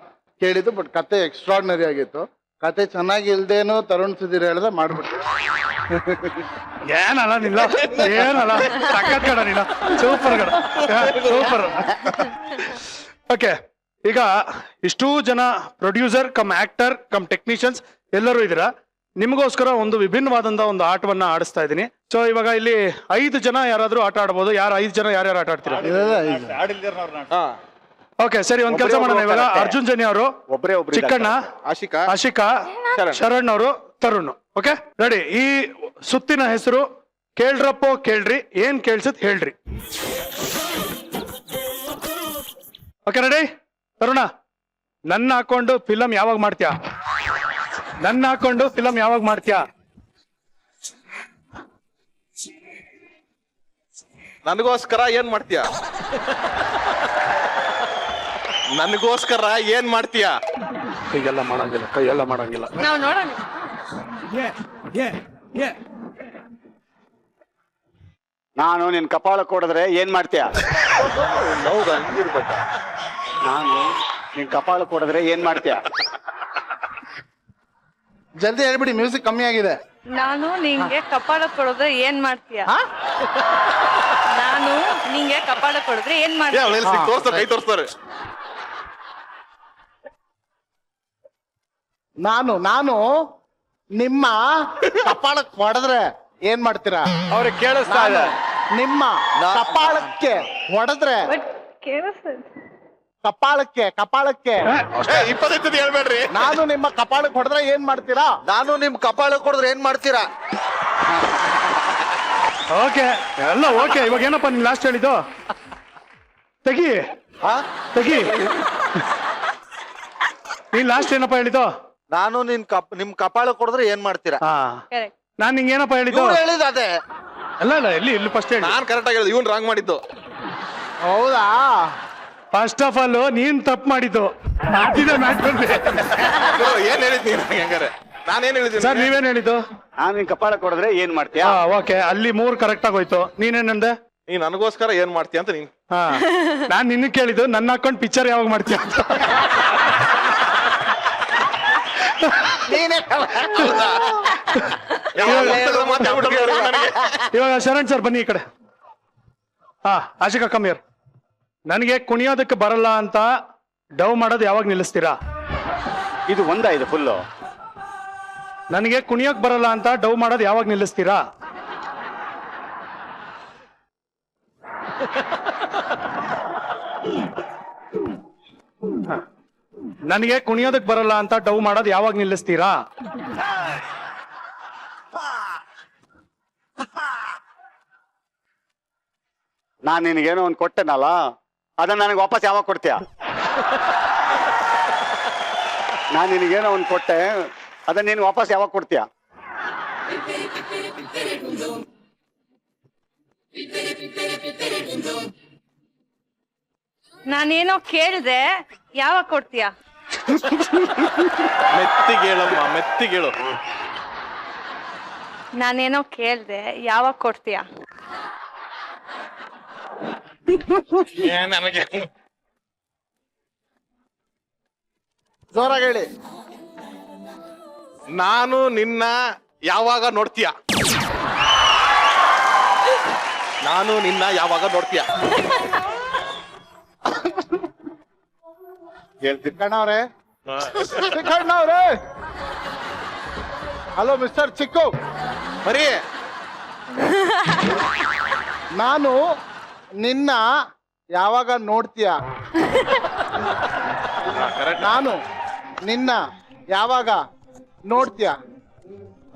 ಕೇಳಿದ್ದು. ಬಟ್ ಕತೆ ಎಕ್ಸ್ಟ್ರಾರ್ಡಿನರಿ ಆಗಿತ್ತು. ಕತೆ ಚೆನ್ನಾಗಿ ಇಲ್ದೇನು ತರುಣ್ ಸುಧೀರ್ ಹೇಳಿದ್ರೆ ಮಾಡ್ಬಿಟ್ಟು. ಏನಲ್ಲ ನಿಲ್ಲ ಏನಲ್ಲ ಸಖತ್ ಕಡ ನೀನು, ಸೂಪರ್ ಕಡ, ಸೂಪರ್. ಓಕೆ, ಈಗ ಇಷ್ಟೂ ಜನ producer come actor come technicians ಎಲ್ಲರೂ ಇದ್ದೀರಾ. ನಿಮಗೋಸ್ಕರ ಒಂದು ವಿಭಿನ್ನವಾದಂತ ಒಂದು ಆಟವನ್ನ ಆಡಿಸ್ತಾ ಇದ್ದೀನಿ. ಸೊ ಇವಾಗ ಇಲ್ಲಿ 5 ಜನ ಯಾರಾದ್ರೂ ಆಟ ಆಡ್ಬೋದು. ಯಾರು 5 ಜನ ಯಾರ್ಯಾರು ಆಟ ಆಡ್ತೀರಾ? ಓಕೆ ಸರಿ, ಒಂದ್ ಕೆಲಸ ಮಾಡೋಣ. ಇವಾಗ ಅರ್ಜುನ್ ಜನಿ ಅವರು, ಚಿಕ್ಕಣ್ಣ, ಆಶಿಕಾ, ಶರಣ್ ಅವರು, ತರುಣ್. Okay ready? ಈ ಸುತ್ತಿನ ಹೆಸರು ಕೇಳ್ರಪ್ಪೋ ಕೇಳ್ರಿ, ಏನ್ ಕೇಳ್ಸತ್ ಹೇಳ್ರಿ. Okay ready? ತರುಣ, ನನ್ನ ಹಾಕೊಂಡು ಫಿಲಂ ಯಾವಾಗ ಮಾಡ್ತೀಯಾ? ನನ್ನ ಹಾಕೊಂಡು ಫಿಲಂ ಯಾವಾಗ ಮಾಡ್ತೀಯಾ? ನನಗೋಸ್ಕರ ಏನ್ ಮಾಡ್ತೀಯ? ನನಗೋಸ್ಕರ ಏನ್ ಮಾಡ್ತೀಯ? ಕೈಯೆಲ್ಲ ಮಾಡಂಗಿಲ್ಲ, ಕೈಯೆಲ್ಲ ಮಾಡಂಗಿಲ್ಲ. ನಾವ್ ನೋಡೋಣ. ನಾನು ನಿನ್ ಕಪಾಳ ಕೊಡಿದ್ರೆ ಏನ್ ಮಾಡ್ತೀಯ? ನಾನು ನಿನ್ ಕಪಾಳ ಕೊಡಿದ್ರೆ ಏನ್ ಮಾಡ್ತೀಯ? ಜಲ್ದಿ ಹೇಳ್ಬಿಡಿ, ಮ್ಯೂಸಿಕ್ ಕಮ್ಮಿ ಆಗಿದೆ. ನಾನು ನಿಂಗೆ ಕಪಾಳ ಕೊಡಿದ್ರೆ ಏನ್ ಮಾಡ್ತೀಯ? ನಾನು ನಿಂಗೆ ಕಪಾಳ ಕೊಡಿದ್ರೆ ಏನ್ ಮಾಡ್ತೀಯ? ತೋರ್ಸ್ತಾರೆ, ಕೈ ತೋರಿಸ್ತಾರೆ. ನಾನು ನಿಮ್ಮ ಕಪಾಳಕ್ಕೆ ಹೊಡೆದ್ರೆ ಏನ್ ಮಾಡ್ತೀರಾ? ಅವ್ರಿಗೆ ಕೇಳಿಸ್ತಾ ಇದೆ. ನಿಮ್ಮ ಕಪಾಳಕ್ಕೆ ಹೊಡೆದ್ರೆ, ಕಪಾಳಕ್ಕೆ 25 ಹೇಳ್ಬೇಡ್ರಿ. ನಾನು ನಿಮ್ಮ ಕಪಾಳಕ್ಕೆ ಹೊಡೆದ್ರೆ ಏನ್ ಮಾಡ್ತೀರಾ? ನಾನು ನಿಮ್ ಕಪಾಳ ಕೊಡಿದ್ರೆ ಏನ್ ಮಾಡ್ತೀರಾ? ಓಕೆ ಎಲ್ಲ ಓಕೆ. ಇವಾಗ ಏನಪ್ಪ ನೀನ್ ಲಾಸ್ಟ್ ಹೇಳಿದ್ದು? ತೆಗಿ ತೆಗಿ. ನೀನ್ ಲಾಸ್ಟ್ ಏನಪ್ಪ ಹೇಳಿದ್ದು? ನಾನು ನಿಮ್ ಕಪಾಳ ಕೊಡಿದ್ರೆ ಏನ್ ಮಾಡ್ತೀರಾ? ನಾನ್ ನಿಂಗೆ ಏನಪ್ಪ ಹೇಳಿದ್ದು? ಹೇಳಿದ ಅದೇ. ಅಲ್ಲ ಇಲ್ಲಿ ಫಸ್ಟ್ ಹೇಳಿ. ನಾನ್ ಕರೆಕ್ಟ್ ಆಗಿ ಹೇಳಿದೆ, ಇವ್ನು ರಾಂಗ್ ಮಾಡಿದ್ದು. ಹೌದಾ? ಫಸ್ಟ್ ಆಫ್ ಆಲ್ ನೀನ್ ತಪ್ಪು ಮಾಡಿದ್ದು. ಏನ್ ಹೇಳಿದ್ ನೀನು ಹೆಂಗಾರೆ? ನಾನೇನ್ ಹೇಳಿದ್ದೀನಿ ಸರ್ ನೀವೇನ್ ಹೇಳಿದ್ದು? ನಾನು ನಿನ್ ಕಪಾಳ ಕೊಡಿದ್ರೆ ಏನ್ ಮಾಡ್ತೀಯ? ಓಕೆ, ಅಲ್ಲಿ 3 ಕರೆಕ್ಟ್ ಆಗೋಯ್ತು. ನೀನೇನಂದೆ? ನೀ ನನಗೋಸ್ಕರ ಏನ್ ಮಾಡ್ತೀಯ ಅಂತ ನೀನ್. ನಾನ್ ನಿನ್ನ ಕೇಳಿದ್ದು ನನ್ನ ಹಾಕೊಂಡ್ ಪಿಕ್ಚರ್ ಯಾವಾಗ ಮಾಡ್ತೀಯ ಅಂತ. ಇವಾಗ ಶರಣ್ ಸರ್ ಬನ್ನಿ ಈ ಕಡೆ. ಆಶಿಕಾ ಕಮ್ಮಿಯರ್, ನನಗೆ ಕುಣಿಯೋದಕ್ಕೆ ಬರಲ್ಲ ಅಂತ ಡವ್ ಮಾಡೋದು ಯಾವಾಗ ನಿಲ್ಲಿಸ್ತೀರಾ? ಇದು ಇದು ಫುಲ್ಲು. ನನಗೆ ಕುಣಿಯೋಕ್ ಬರಲ್ಲ ಅಂತ ಡವ್ ಮಾಡೋದು ಯಾವಾಗ ನಿಲ್ಲಿಸ್ತೀರಾ? ನನಗೆ ಕುಣಿಯೋದಕ್ಕೆ ಬರಲ್ಲ ಅಂತ ಡವ್ ಮಾಡೋದು ಯಾವಾಗ ನಿಲ್ಲಿಸ್ತೀರಾ? ನಾನ್ ನಿನಗೇನೋ ಒಂದು ಕೊಟ್ಟೆನಲ್ಲ, ಅದನ್ನ ನನಗೆ ವಾಪಸ್ ಯಾವಾಗ ಕೊಡ್ತೀಯ? ನಾನು ನಿನಗೇನೋ ಒಂದು ಕೊಟ್ಟೆ, ಅದನ್ನ ನೀನು ವಾಪಸ್ ಯಾವಾಗ ಕೊಡ್ತೀಯ? ನಾನೇನೋ ಕೇಳಿದೆ, ಯಾವಾಗ ಕೊಡ್ತೀಯ? ಮೆತ್ತಿಗೇಳಮ್ಮ, ಮೆತ್ತಿಗೇಳು. ನಾನೇನೋ ಕೇಳಿದೆ, ಯಾವಾಗ ಕೊಡ್ತೀಯ? ನನಗೆ ಜೋರಾಗಿ ಹೇಳಿ. ನಾನು ನಿನ್ನ ಯಾವಾಗ ನೋಡ್ತೀಯ? ನಾನು ನಿನ್ನ ಯಾವಾಗ ನೋಡ್ತೀಯ? ಚಿಕ್ಕಣ್ಣವ್ರೆ, ಹಲೋ ಮಿಸ್ಟರ್ ಚಿಕ್ಕು. ಬರೀ ನಾನು ನಿನ್ನ ಯಾವಾಗ ನೋಡ್ತೀಯ? ನಾನು ನಿನ್ನ ಯಾವಾಗ ನೋಡ್ತೀಯ?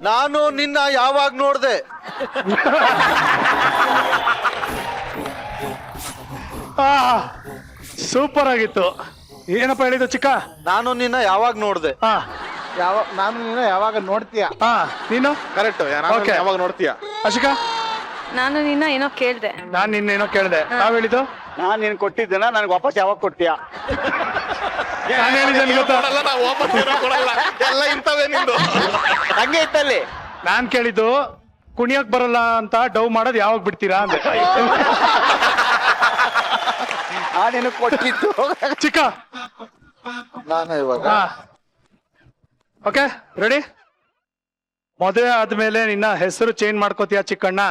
ನಾನು ನಿನ್ನ ಯಾವಾಗ ನೋಡ್ದೆ? ಸೂಪರ್ ಆಗಿತ್ತು. ಏನಪ್ಪ ಹೇಳಿದ್ದು ಚಿಕ್ಕ? ನಾನು ನಿನ್ನ ಯಾವಾಗ ನೋಡ್ದೆ? ನಾನು ನಿನ್ನ ಯಾವಾಗ ನೋಡ್ತೀಯ? ನೀನು ಕರೆಕ್ಟ್. Okay. ಯಾವಾಗ ನೋಡ್ತೀಯ? ಅಶಿಕಾ? ನಾನು ನಿನ್ನ ಏನೋ ಕೇಳಿದೆ. ನಾನ್ ನಿನ್ನೇನೋ ಕೇಳಿದೆ. ನಾವ್ ಹೇಳಿದ್ದು ನಾನ್ ನಿನ್ ಕೊಟ್ಟಿದ್ದನ್ನ ನನಗೆ ವಾಪಸ್ ಯಾವಾಗ ಕೊಡ್ತೀಯಾ? ನಾನು ಹೇಳಿದ್ದೇನೆ ಗೊತ್ತಾ? ಕೊಡಲ್ಲ, ನಾವು ವಾಪಸ್ ಏನೂ ಕೊಡಲ್ಲ, ಎಲ್ಲ ಇಂಥವೇ ನಿಂದು. ಹಂಗೆ ಇತ್ತಲ್ಲಿ. ನಾನ್ ಕೇಳಿದ್ದು ಕುಣಿಯಕ್ ಬರಲ್ಲ ಅಂತ ಡವ್ ಮಾಡೋದು ಯಾವಾಗ ಬಿಡ್ತೀರಾ ಅಂದ್ರೆ. ನಾನೇನು ಕೊಟ್ಟಿದ್ದು. ಚಿಕ್ಕ ನಾನು ಇವಾಗ ಓಕೆ ರೆಡಿ? ಮದುವೆ ಆದ್ಮೇಲೆ ನಿನ್ನ ಹೆಸರು ಚೇಂಜ್ ಮಾಡ್ಕೋತೀಯ ಚಿಕ್ಕಣ್ಣ?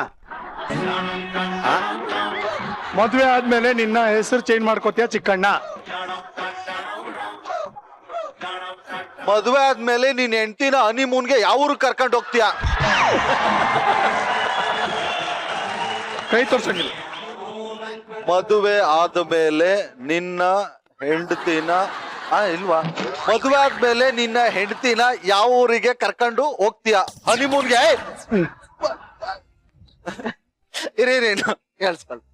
ಮದುವೆ ಆದ್ಮೇಲೆ ನಿನ್ನ ಹೆಸರು ಚೇಂಜ್ ಮಾಡ್ಕೋತೀಯ ಚಿಕ್ಕಣ್ಣ? ಮದುವೆ ಆದ್ಮೇಲೆ ನೀನ್ ಹೆಂಡತಿನ ಹನಿಮೂನ್ಗೆ ಯಾವ ಊರಿಗೆ ಕರ್ಕೊಂಡು ಹೋಗ್ತೀಯಾ? ಕೈ ತೋರ್ಸಂಗಿಲ್ಲ. ಮದುವೆ ಆದ್ಮೇಲೆ ನಿನ್ನ ಹೆಂಡತಿನ ಇಲ್ವಾ? ಮದುವೆ ಆದ್ಮೇಲೆ ನಿನ್ನ ಹೆಂಡತಿನ ಯಾವ ಊರಿಗೆ ಕರ್ಕೊಂಡು ಹೋಗ್ತೀಯಾ ಹನಿಮೂನ್ಗೆ? ಇರಿ ಹೇಳ್ಸ್ಕೊಳ್ಳಿ.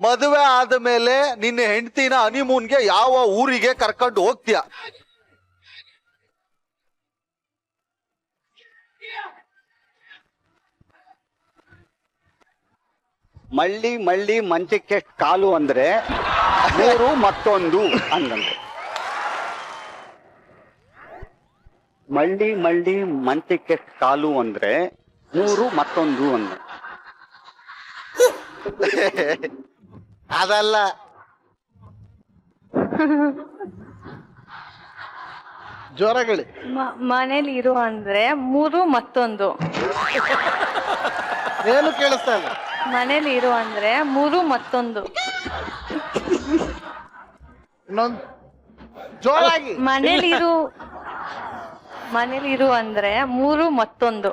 ಮದುವೆ ಆದ್ಮೇಲೆ ನಿನ್ನ ಹೆಂಡತಿನ ಹನಿಮೂನ್ಗೆ ಯಾವ ಊರಿಗೆ ಕರ್ಕೊಂಡು ಹೋಗ್ತೀಯಾ? ಮಳ್ಳಿ ಮಳ್ಳಿ ಮಂಚಕ್ಕೆ ಕಾಲು ಅಂದ್ರೆ 3 ಮತ್ತೊಂದು ಅಂದಂತೆ. ಮಳ್ಳಿ ಮಳ್ಳಿ ಮಂಚಕ್ಕೆ ಕಾಲು ಅಂದ್ರೆ 3 ಮತ್ತೊಂದು ಅಂದ. ಅದಲ್ಲ, ಜೋರಾಗಳಿ. ಮನೇಲಿ ಇರು ಅಂದ್ರೆ 3 ಮತ್ತೊಂದು. ಏನು ಕೇಳಿಸ್ತಾ ಇಲ್ಲ. ಮನೇಲಿ ಇರು ಅಂದ್ರೆ 3 ಮತ್ತೊಂದು. ಇನ್ನೊಂದು ಜೋರಾಗಿ. ಮನೇಲಿರು ಅಂದ್ರೆ 3 ಮತ್ತೊಂದು.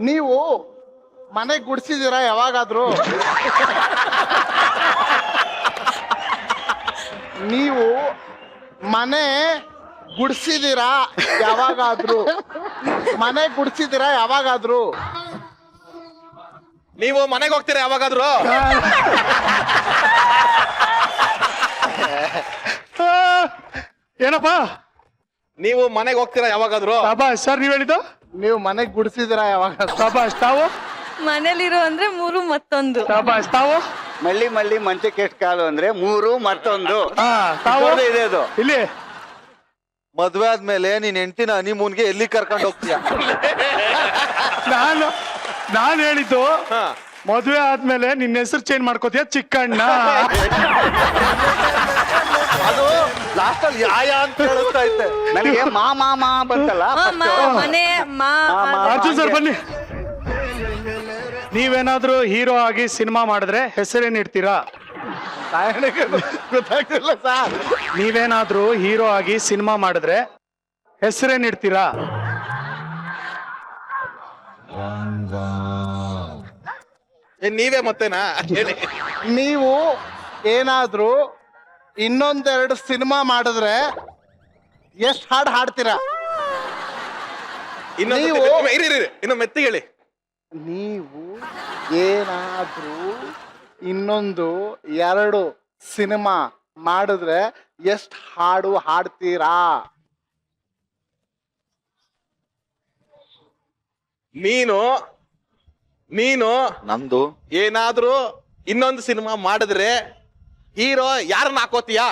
ನೀವು ಮನೆ ಗುಡ್ಸಿದ್ದೀರಾ ಯಾವಾಗಾದ್ರೂ? ನೀವು ಮನೆ ಗುಡ್ಸಿದ್ದೀರಾ ಯಾವಾಗಾದ್ರೂ? ಮನೆ ಗುಡ್ಸಿದ್ದೀರಾ ಯಾವಾಗಾದ್ರೂ? ನೀವು ಮನೆಗೆ ಹೋಗ್ತೀರಾ ಯಾವಾಗಾದ್ರು? ಏನಪ್ಪಾ? ನೀವು ಮನೆಗೆ ಹೋಗ್ತೀರಾ ಯಾವಾಗಾದ್ರು? ಸಾಬಾಷ್ ಸರ್, ನೀವ್ ಹೇಳಿದ್ದು? ನೀವು ಮನೆ ಗುಡ್ಸಿದ್ದೀರಾ ಯಾವಾಗಾದ್ರೂ? ಸಾಬಾಷ್. ತಾವು? ಮನೇಲಿರು ಅಂದ್ರೆ 3 ಮತ್ತೊಂದು. ಸಾಬಾಷ್. ತಾವು? ಮಳ್ಳಿ ಮಳ್ಳಿ ಮಂಚಕ್ಕೆ ಕಾಲು ಅಂದ್ರೆ 3 ಮತ್ತೊಂದು. ತಾವು? ಇದೆ ಅದು. ಇಲ್ಲಿ ಮದ್ವೆ ಆದ್ಮೇಲೆ ನೀನ್ ಹೆಂಡತಿನ ಹನಿಮೂನ್ಗೆ ಎಲ್ಲಿ ಕರ್ಕೊಂಡು ಹೋಗ್ತೀಯಾ? ನಾನು ಹೇಳಿದ್ದು ಹಾ. ಮದುವೆ ಆದ್ಮೇಲೆ ನಿನ್ನ ಹೆಸರು ಚೇಂಜ್ ಮಾಡ್ಕೋತೀಯ ಚಿಕ್ಕಣ್ಣ? ಅದು ಲಾಸ್ಟ್ ಅಲ್ಲಿ ಯಾಯ ಅಂತ ಹೇಳುತ್ತಾ ಇದ್ದೆ. ನನಗೆ ಮಾ ಬಂತಲ್ಲ ಮನೆ ಅರ್ಜುನ್ ಸರ್ ಬನ್ನಿ. ನೀವೇನಾದ್ರೂ ಹೀರೋ ಆಗಿ ಸಿನಿಮಾ ಮಾಡಿದ್ರೆ ಹೆಸರೇನ್ ಇಡ್ತೀರಾ? ಗೊತ್ತಾಗ್ತಿಲ್ಲ ಸರ್. ನೀವೇನಾದ್ರೂ ಹೀರೋ ಆಗಿ ಸಿನಿಮಾ ಮಾಡಿದ್ರೆ ಹೆಸರೇನ್ ಇಡ್ತೀರಾ? ನೀವೇ ಮತ್ತೇನಾ ಹೇಳಿ. ನೀವು ಏನಾದ್ರೂ ಇನ್ನೊಂದೆರಡು ಸಿನಿಮಾ ಮಾಡಿದ್ರೆ ಎಷ್ಟು ಹಾಡು ಹಾಡ್ತೀರಾ? ಇನ್ನು ಮೆತ್ತಿಗೆ ಹೇಳಿ. ನೀವು ಏನಾದ್ರೂ ಇನ್ನೊಂದು 2 ಸಿನಿಮಾ ಮಾಡಿದ್ರೆ ಎಷ್ಟು ಹಾಡು ಹಾಡ್ತೀರಾ? ನೀನು ನಮ್ದು ಏನಾದ್ರೂ ಇನ್ನೊಂದು ಸಿನಿಮಾ ಮಾಡಿದ್ರೆ ಹೀರೋ ಯಾರನ್ನ ಹಾಕೋತೀಯಾ?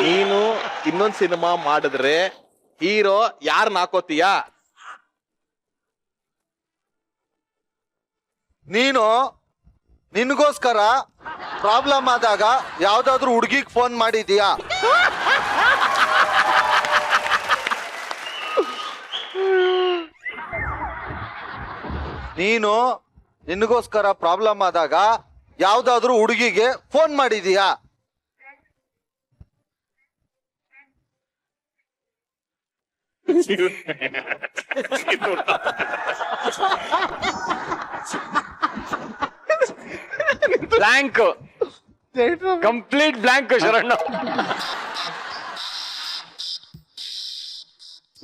ನೀನು ಇನ್ನೊಂದು ಸಿನಿಮಾ ಮಾಡಿದ್ರೆ ಹೀರೋ ಯಾರನ್ನ ಹಾಕೋತೀಯಾ? ನೀನು ನಿನ್ಗೋಸ್ಕರ ಪ್ರಾಬ್ಲಮ್ ಆದಾಗ ಯಾವ್ದಾದ್ರು ಹುಡುಗಿಗೆ ಫೋನ್ ಮಾಡಿದೀಯಾ? ನೀನು ನಿನ್ಗೋಸ್ಕರ ಪ್ರಾಬ್ಲಮ್ ಆದಾಗ ಯಾವ್ದಾದ್ರು ಹುಡುಗಿಗೆ ಫೋನ್ ಮಾಡಿದೀಯಾ? Blank, complete blank Sharanna.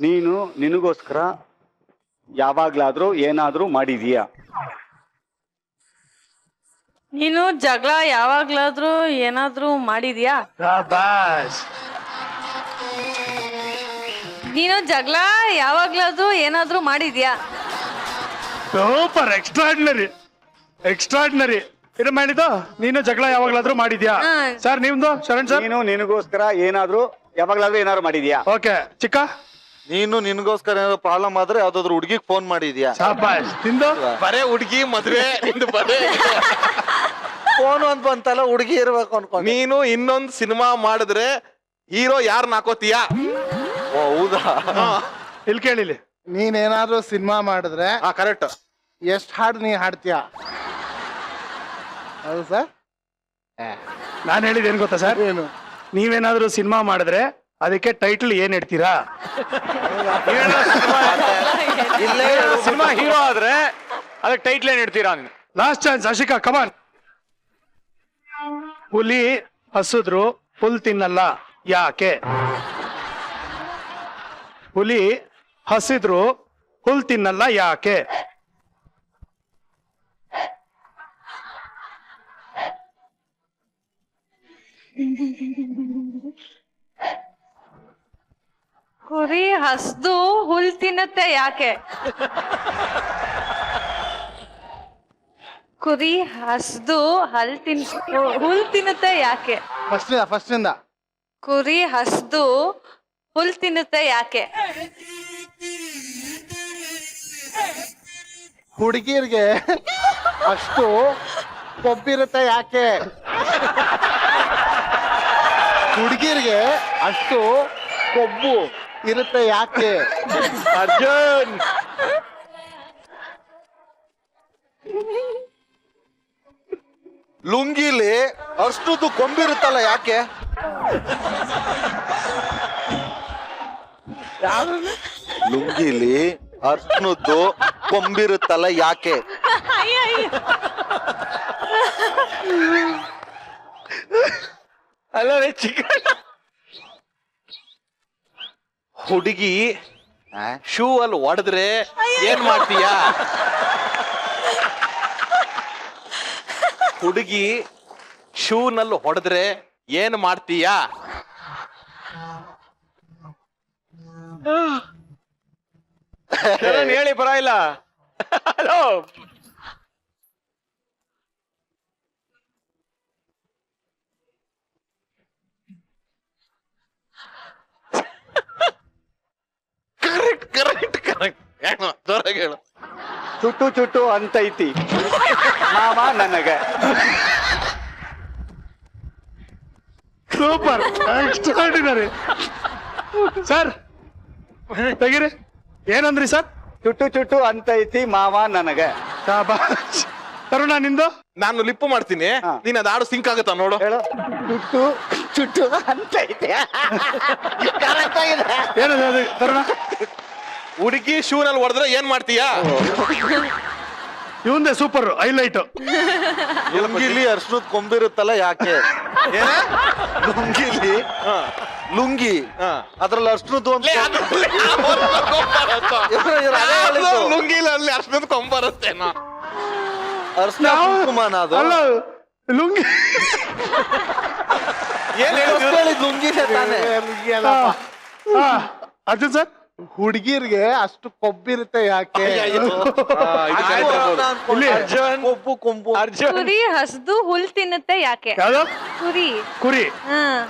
ನೀನು ನಿನಗೋಸ್ಕರ ಯಾವಾಗ್ಲಾದ್ರೂ ಏನಾದ್ರೂ ಮಾಡಿದೀಯಾ? ನೀನು ಜಗಳ ಯಾವಾಗ್ಲಾದ್ರೂ ಏನಾದ್ರೂ ಮಾಡಿದ್ಯಾ? ಸಾಬಾಷ್. ನೀನು ಜಗಳ ಯಾವಾಗ್ಲಾದ್ರೂ ಏನಾದ್ರೂ ಮಾಡಿದ್ಯಾ? Super, extraordinary extraordinary. ಇದು ಮಾಡಿದ್ದು ನೀನು ಜಗಳ ಯಾವಾಗ್ಲಾದ್ರೂ ಮಾಡಿದ್ಯಾ? ಸರ್ ನಿಮ್ದು ಶರಣ್ ಸರ್? ನೀನು ನಿನಗೋಸ್ಕರ ಏನಾದ್ರೂ ಯಾವಾಗ್ಲಾದ್ರೂ ಏನಾದ್ರು ಮಾಡಿದ್ಯಾ? ಓಕೆ ಚಿಕ್ಕ, ನೀನು ನಿನ್ಗೋಸ್ಕರ ಏನಾದ್ರು ಪ್ರಾಬ್ಲಮ್ ಆದ್ರೆ ಯಾವ್ದಾದ್ರು ಹುಡುಗಿಗೆ ಫೋನ್ ಮಾಡಿದ್ಯಾ? ಶಾಬಾಷ್. ನಿಂದು? ಬರೇ ಹುಡುಗಿ ಮದ್ವೆ ನಿಂದು ಬರೇ ಫೋನ್ ಅಂತ ಬಂತಲ್ಲ, ಹುಡುಗಿ ಇರ್ಬೇಕು ಅನ್ಕೊಂಡು. ನೀನು ಇನ್ನೊಂದ್ ಸಿನಿಮಾ ಮಾಡಿದ್ರೆ ಹೀರೋ ಯಾರನ್ನ ಹಾಕೋತೀಯಾ? ಓ ಹೌದಾ? ಇಲ್ಲಿ ಕೇಳಿಲಿ. ನೀನೇನಾದ್ರೂ ಸಿನಿಮಾ ಮಾಡಿದ್ರೆ ಕರೆಕ್ಟ್. ಎಷ್ಟ್ ಹಾಡು ನೀ ಹಾಡ್ತೀಯ? ಹೌದು ಸರ್. ನಾನು ಹೇಳಿದ್ದೇನು ಗೊತ್ತಾ ಸರ್? ಏನು? ನೀವೇನಾದ್ರೂ ಸಿನಿಮಾ ಮಾಡಿದ್ರೆ ಅದಕ್ಕೆ ಟೈಟಲ್ ಏನ್ ಇಡ್ತೀರಾ? ಸಿನಿಮಾ ಹೀರೋ ಆದ್ರೆ ಅದಕ್ಕೆ ಟೈಟ್ಲ್ ಏನ್ ಇಡ್ತೀರಾ? ಲಾಸ್ಟ್ ಚಾನ್ಸ್ ಅಶಿಕಾ, ಕಮಾನ್. ಹುಲಿ ಹಸಿದ್ರು ಹುಲ್ ತಿನ್ನಲ್ಲ ಯಾಕೆ? ಹುಲಿ ಹಸಿದ್ರು ಹುಲ್ ತಿನ್ನಲ್ಲ ಯಾಕೆ? ಕುರಿ ಹಸ್ದು ಹುಲ್ ತಿನ್ನತ್ತೆ ಯಾಕೆ? ಕುರಿ ಹಸ್ದು ಹುಲ್ ತಿನ್ನುತ್ತೆ ಯಾಕೆ? ಫಸ್ಟ್ ಇಂದ ಕುರಿ ಹಸ್ದು ಹುಲ್ ತಿನ್ನುತ್ತೆ ಯಾಕೆ? ಹುಡುಗಿರ್ಗೆ ಅಷ್ಟು ಕೊಬ್ಬಿರುತ್ತೆ ಯಾಕೆ? ಹುಡುಗಿರ್ಗೆ ಅಷ್ಟು ಕೊಬ್ಬು ಇರುತ್ತೆ ಯಾಕೆ? ಅರ್ಜುನ್ ಲುಂಗಿಲಿ ಅಷ್ಟುದು ಕೊಂಬಿರುತ್ತಲ್ಲ ಯಾಕೆ? ಲುಂಗಿಲಿ ಅರ್ಶನದ್ದು ಕೊಂಬಿರುತ್ತಲ್ಲ ಯಾಕೆ? ಅಲ್ಲ ಚಿಕ್ಕ ಹುಡುಗಿ ಶೂ ಅಲ್ಲಿ ಹೊಡೆದ್ರೆ ಏನ್ ಮಾಡ್ತೀಯಾ? ಹುಡುಗಿ ಶೂ ನಲ್ಲಿ ಹೊಡೆದ್ರೆ ಏನ್ ಮಾಡ್ತೀಯಾ? ಹೇಳಿ ಪರವಾಗಿಲ್ಲ. Hello correct correct correct. ಹೇಳು ಜೋರಾಗಿ ಹೇಳು. ಚುಟ್ಟು ಚುಟ್ಟು ಅಂತೈತಿ ಮಾವ ನನಗೆ. Super, extraordinary. ಸರ್ ತೆಗೀರಿ. ಏನಂದ್ರಿ ಸರ್? ಚುಟ್ಟು ಚುಟ್ಟು ಅಂತೈತಿ ಮಾವ ನನಗೆ. ಶಾಬಾಷ್. ತರುಣ ನಿಂದು? ನಾನು ಲಿಪ್ಪು ಮಾಡ್ತೀನಿ, ನೀನ್ ಅದ್ ಹಾಡು ಸಿಂಕ್ ಆಗುತ್ತಾ ನೋಡು. ಹೇಳು. ಚುಟ್ಟು ಚುಟ್ಟು ಅಂತೈತಿ. Correct ಆಗಿದೆ. ಏನದು ಅದು ತರುಣ? ಹುಡುಗಿ ಶೂ ನಲ್ಲಿ ಹೊಡೆದ್ರೆ ಏನ್ ಮಾಡ್ತೀಯಾ? ಇವಂದೇ ಸೂಪರ್ ಹೈಲೈಟ್. ಲುಂಗಿಲಿ ಅರ್ಶನದ ಕೊಂಬಿರುತ್ತಲ್ಲ ಯಾಕೆ? ಲುಂಗಿಲಿ ಲುಂಗಿ ಅದ್ರಲ್ಲಿ ಅರ್ಶನದ್ದು ಅಂತ ಲುಂಗಿಲಲ್ಲಿ ಅಷ್ಟೊಂದು ಕೊಂಬರುತ್ತೇನೋ. ಅರ್ಶನ ಕುಂಕುಮನ ಅದು? ಅಲ್ಲ ಲುಂಗಿ. ಏನ್ ಹೇಳಿದ್ ಲುಂಗಿನೇ ತಾನೆ? ಅರ್ಜುನ್ ಸರ್? ಹುಡುಗಿರ್ಗೆ ಅಷ್ಟು ಕೊಬ್ಬಿರುತ್ತೆ ಯಾಕೆ? ಕೊಬ್ಬು ಕೊಂಬು. ಅರ್ಜುನ್ ಕುರಿ ಹಸ್ದು ಹುಲ್ ತಿನ್ನುತ್ತೆ ಯಾಕೆ? ಯಾವ್ದು? ಕುರಿ ಕುರಿ.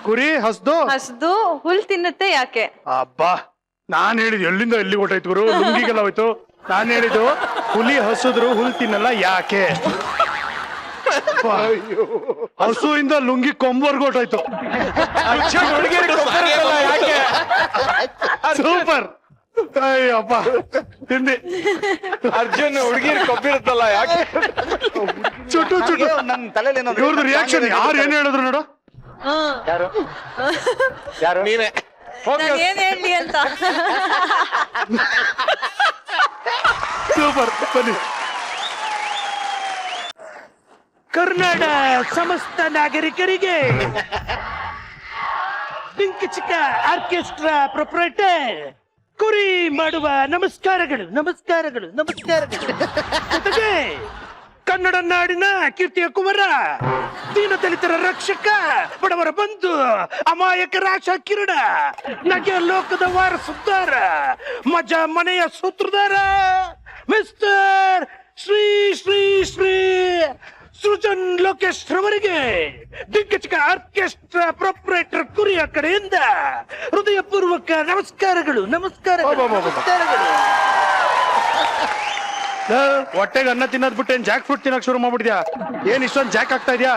ಕುರಿ ಹಸ್ದು ಹಸ್ದು ಹುಲ್ ತಿನ್ನುತ್ತೆ ಯಾಕೆ? ಅಬ್ಬಾ, ನಾನ್ ಹೇಳಿದ್ ಎಲ್ಲಿಂದ ಎಲ್ಲಿ ಹೊಟ್ಟೈತು ಗುರು? ಲುಂಗಿಗೆಲ್ಲ ಹೋಯ್ತು. ನಾನ್ ಹೇಳಿದ್ದು ಹುಲಿ ಹಸುದ್ರು ಹುಲ್ ತಿನ್ನಲ್ಲ ಯಾಕೆ? ಹಸುವಿಂದ ಲುಂಗಿ ಕೊಂಬರ್ಗೂ ಹೊಟ್ಟೋಯ್ತು. ಯಾಕೆ? ಸೂಪರ್. ಅಯ್ಯಪ್ಪ ತಿಂದಿ. ಅರ್ಜುನ್ ಹುಡುಗಿರ್ ಕೊಬ್ಬಿರುತ್ತಲ್ಲ ಯಾಕೆ? ಚುಟ್ಟು ಚುಟ್ಟು. ನನ್ನ ತಲೆಯಲ್ಲಿ ಇವ್ರದ್ದು ರಿಯಾಕ್ಷನ್ ಯಾರು ಏನ್ ಹೇಳಿದ್ರು ನೋಡು. ಯಾರು ಯಾರು? ನೀನೆ. ನಾನ್ ಏನ್ ಹೇಳಿ ಅಂತ. ಸೂಪರ್. ಬನ್ನಿ. ಕರ್ನಾಟಕ ಸಮಸ್ತ ನಾಗರಿಕರಿಗೆ ಪಿಂಕ್ ಚಿಕ್ಕ ಆರ್ಕೆಸ್ಟ್ರಾ ಪ್ರೊಪ್ರೈಟರ್ ಕುರಿ ಮಾಡುವ ನಮಸ್ಕಾರಗಳು ನಮಸ್ಕಾರಗಳು ನಮಸ್ಕಾರಗಳು. ಜೊತೆಗೆ ಕನ್ನಡ ನಾಡಿನ ಕೀರ್ತಿಯ ಕುಮಾರ, ದೀನದಲಿತರ ರಕ್ಷಕ, ಬಡವರ ಬಂಧು, ಅಮಾಯಕರ ಆಶಾ ಕಿರಣ, ನಗೆ ಲೋಕದ ವಾರ ಸುತ್ತಾರ, ಮಜಾ ಮನೆಯ ಸೂತ್ರಧಾರ, ಮಿಸ್ಟರ್ ಶ್ರೀ ಶ್ರೀ ಶ್ರೀ ಸೃಜನ್ ಲೋಕೇಶ್ ರವರಿಗೆ ದಿಗ್ಗಜಕ ಆರ್ಕೆಸ್ಟ್ರಾ ಪ್ರೊಪ್ರೈಟರ್ ಕುರಿಯ ಕಡೆಯಿಂದ ಹೃದಯಪೂರ್ವಕ ನಮಸ್ಕಾರಗಳು. ನಮಸ್ಕಾರಗಳು. ಹೊಟ್ಟೆಗೆ ಅನ್ನ ತಿನ್ನೋದ್ ಬಿಟ್ಟು ಏನ್ ಜಾಕ್ ಫ್ರೂಟ್ ತಿನ್ನಕ್ ಶುರು ಮಾಡ್ಬಿಡ್ದ್ಯಾ? ಏನ್ ಇಷ್ಟೊಂದು ಜಾಕ್ ಆಗ್ತಾ ಇದ್ಯಾ?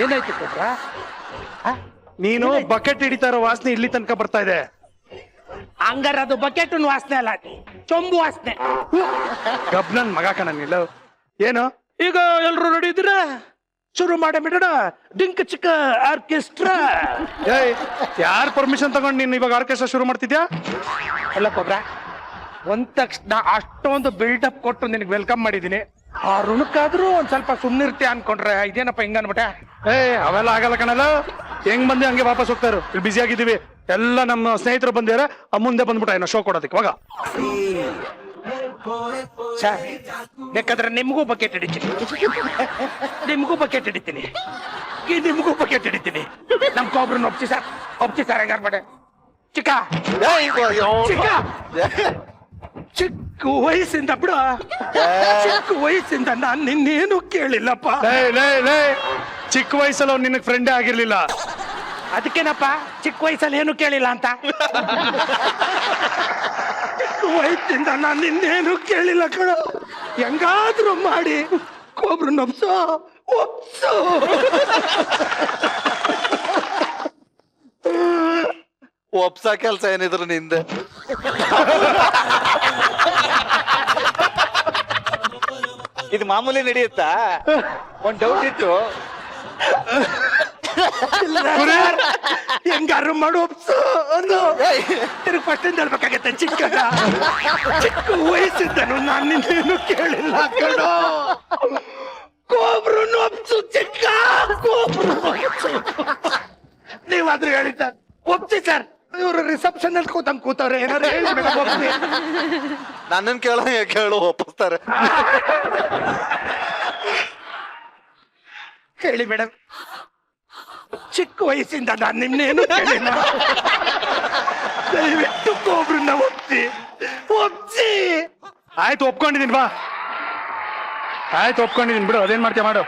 ಏನಾಯ್ತು ಕೊಟ್ರ? ನೀನು ಬಕೆಟ್ ಹಿಡಿತಾ ಇರೋ ವಾಸನೆ ಇಲ್ಲಿ ತನಕ ಬರ್ತಾ ಇದೆ. ಹಂಗಾರ ಅದು ಬಕೆಟ್ ವಾಸನೆ ಅಲ್ಲ, ಚೊಂಬು ವಾಸನೆ. ಗಬ್ನನ್ ಮಗ ಕಣ ನೀನು. ಏನು ಈಗ ಎಲ್ರು ರೆಡಿ ಇದ್ದೀರಾ? ಶುರು ಮಾಡಬಿಡೋಣ ಡಿಂಕ್ ಚಿಕ್ಕ ಆರ್ಕೆಸ್ಟ್ರಾ. ಏಯ್, ಯಾರ್ ಪರ್ಮಿಷನ್ ತಗೊಂಡು ನೀನು ಇವಾಗ ಆರ್ಕೆಸ್ಟ್ರಾ ಶುರು ಮಾಡ್ತಿದ್ಯಾ? ಅಲ್ಲ ಕೊಬ್ರ, ಒಂದ್ ತಕ್ಷಣ ಅಷ್ಟೊಂದು ಬಿಲ್ಡಪ್ ಕೊಟ್ಟು ನಿನಗೆ ವೆಲ್ಕಮ್ ಮಾಡಿದೀನಿ. ಆ ಋಣಕ್ಕಾದ್ರೂ ಒಂದ್ ಸ್ವಲ್ಪ ಸುಮ್ನಿರ್ತೀಯ ಅನ್ಕೊಂಡ್ರೆ ಇದೇನಪ್ಪ ಹಿಂಗ ಅನ್ಬಿಟ್ಟೆ? ಅವೆಲ್ಲ ಆಗಲ್ಲ ಕಣಲ್ಲ. ಹೆಂಗ್ ಬಂದೆ ಹಂಗೆ ವಾಪಸ್ ಹೋಗ್ತಾರು. ಇಲ್ಲಿ ಬಿಸಿ ಆಗಿದ್ದೀವಿ. ಎಲ್ಲ ನಮ್ಮ ಸ್ನೇಹಿತರು ಬಂದಿದ್ದಾರೆ. ಮುಂದೆ ಬಂದ್ಬಿಟ್ಟ ಏನೋ ಶೋ ಕೊಡೋದಕ್ಕೆ. ಇವಾಗ ಬೇಕಾದ್ರೆ ನಿಮ್ಗೂ ಬಕೆಟ್ ಹಿಡಿತೀನಿ, ನಿಮ್ಗೂ ಬಕೆಟ್ ಹಿಡಿತೀನಿ, ನಿಮ್ಗೂ ಬಕೆಟ್ ಹಿಡಿತೀನಿ. ನಮ್ ಒಬ್ರನ್ನ ಒಪ್ಸಿ ಸರ್ ಹೆಂಗಾರ ಮಾಡೆ. ಚಿಕ್ಕ ಚಿಕ್ಕ ವಯಸ್ಸಿಂದ ಬಿಡ, ಚಿಕ್ಕ ವಯಸ್ಸಿಂದ ನಾನ್ ನಿನ್ನೇನು ಕೇಳಿಲ್ಲಪ್ಪ. ಚಿಕ್ಕ ವಯಸ್ಸಲ್ಲಿ ಅವ್ನು ನಿನಗೆ ಫ್ರೆಂಡೇ ಆಗಿರ್ಲಿಲ್ಲ. ಅದಕ್ಕೇನಪ್ಪ ಚಿಕ್ಕ ವಯಸ್ಸಲ್ಲಿ ಏನು ಕೇಳಿಲ್ಲ ಅಂತ? ಚಿಕ್ಕ ವಯಸ್ಸಿಂದ ನಾನು ನಿನ್ನೇನು ಕೇಳಿಲ್ಲ ಕಣ. ಹೆಂಗಾದ್ರೂ ಮಾಡಿ ಒಬ್ರು ಒಪ್ಸು. ಒಪ್ಸ ಕೆಲ್ಸ ಏನಿದ್ರು ನಿಂದೆ. ಇದು ಮಾಮೂಲಿ ನಡೆಯುತ್ತಾ? ಒಂದ್ ಡೌಟ್ ಇತ್ತು. ಹೆಂಗಾರು ಮಾಡು ಒಪ್ಸು ಅಂದು ತಿರುಗಿ ಫಸ್ಟ್ ಇಂದ ಹೇಳ್ಬೇಕಾಗತ್ತೆ. ಚಿಕ್ಕ ವಯಸ್ಸಿದ್ದನು ನಾನು ನಿನ್ನೇನು ಕೇಳಿಲ್ಲ ಕಣೋ. ಕೋಬ್ರು ಒಪ್ಸು ಚಿಕ್ಕ, ಕೋಬ್ರು ಒಪ್ಸು. ನೀವಾದ್ರೂ ಹೇಳಿದ್ದ ಒಪ್ಸಿ ಸರ್. ಇವರು ರಿಸೆಪ್ಷನ್ ಅಲ್ಲಿ ಕೂತವ್ರೆ, ಏನಾದ್ರು ಹೇಳಿ ಮೇಡಮ್ ಒಪ್ಸಿ. ನನ್ನನ್ ಕೇಳು ಒಪ್ಪಿಸ್ತಾರೆ. ಹೇಳಿ ಮೇಡಮ್, ಚಿಕ್ಕ ವಯಸ್ಸಿಂದ ನಾನು ನಿನ್ನೇನು ಕೇಳಿಲ್ಲ. ದಯವಿಟ್ಟು ಒಬ್ರನ್ನ ಒಪ್ಸಿ. ಆಯ್ತು, ಒಪ್ಕೊಂಡಿದೀನಿ ಬಾ. ಆಯ್ತು, ಒಪ್ಕೊಂಡಿದೀನಿ ಬಿಡು. ಅದೇನ್ ಮಾಡ್ತೀಯ ಮಾಡು.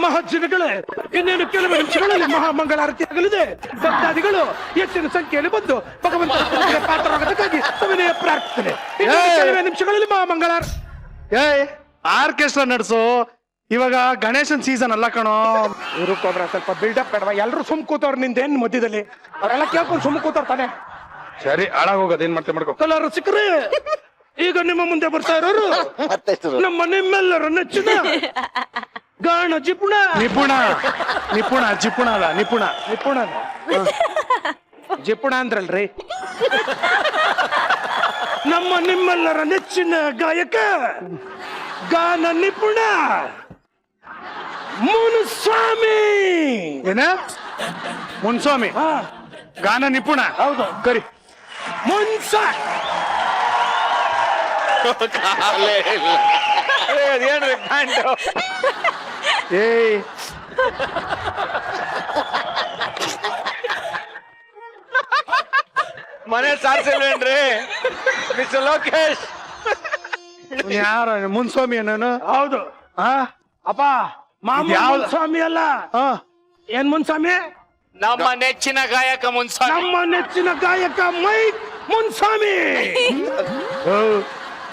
ಮಹಾಜನಗಳೇ, ಇನ್ನೇನು ಕೆಲವು ನಿಮಿಷಗಳಲ್ಲಿ ಮಹಾಮಂಗಳಾರತಿ ಆಗಲಿದೆ. ಭಕ್ತಾದಿಗಳು ಹೆಚ್ಚಿನ ಸಂಖ್ಯೆಯಲ್ಲಿ ಬಂದು ಭಗವಂತನ ಪಾತ್ರರಾಗಬೇಕಾಗಿ ಸವಿನಯ ಪ್ರಾರ್ಥನೆ. ಕೆಲವೇ ನಿಮಿಷಗಳಲ್ಲಿ ಮಹಾಮಂಗಳಾರತಿ. ಆರ್ಕೆಸ್ಟ್ರಾ ನಡೆಸು. ಇವಾಗ ಗಣೇಶನ್ ಸೀಸನ್ ಅಲ್ಲ ಕಣೋ. ಇವರು ಕೋಬ್ರ ಸ್ವಲ್ಪ ಬಿಲ್ಡಪ್ ಬೇಡವಾ? ಎಲ್ರು ಸುಮ್ ಕೂತವ್ರು ನಿಂದೇನ್ ಮಧ್ಯದಲ್ಲಿ? ಅವರೆಲ್ಲ ಕೇಳ್ಕೊಂಡು ಸುಮ್ ಕೂತವ್ರ ತಾನೆ. ಸರಿ, ಹಾಳಾಗೋಗೋದು ಏನ್ ಮಾಡ್ತೀವಿ ಮಾಡ್ಕೋ. ಕಲಾ ರಸಿಕರೇ, ಈಗ ನಿಮ್ಮ ಮುಂದೆ ಬರ್ತಾ ಇರೋರು ನಿಮ್ಮೆಲ್ಲರ ನೆಚ್ಚಿನ ಗಾಣ ಜಿಪುಣ. ಜಿಪುಣ ಅಲ್ಲ, ನಿಪುಣ ಜಿಪುಣ ಅಂದ್ರಲ್ರಿ. ನಿಮ್ಮೆಲ್ಲರ ನೆಚ್ಚಿನ ಗಾಯಕ, ಗಾನ ನಿಪುಣ ಮುನುಸ್ವಾಮಿ. ಏನ? ಮುನ್ಸ್ವಾಮಿ ಗಾನ ನಿಪುಣ. ಹೌದು, ಕರಿ ಅದೇನ್ರಿ ಪ್ಯಾಂಟು? ಏಯ್, ಮನೆ ಸಾರ್ಸಿಲ್ವೇನ್ರಿ ಮಿಸ್ಟರ್ ಲೋಕೇಶ್? ಯಾರ ಮುನ್ಸ್ವಾಮಿ ನಾನು? ಹೌದು. ಅಪ್ಪ ಯಾವ್ದು? ಸ್ವಾಮಿ ಅಲ್ಲ. ಏನ್ ಮುನ್ಸ್ವಾಮಿ? ನಮ್ಮ ನೆಚ್ಚಿನ ಗಾಯಕ ಮುನ್ಸ್ವಾಮಿ. ನಮ್ಮ ನೆಚ್ಚಿನ ಗಾಯಕ ಮೈಕ್ ಮುನ್ಸ್ವಾಮಿ.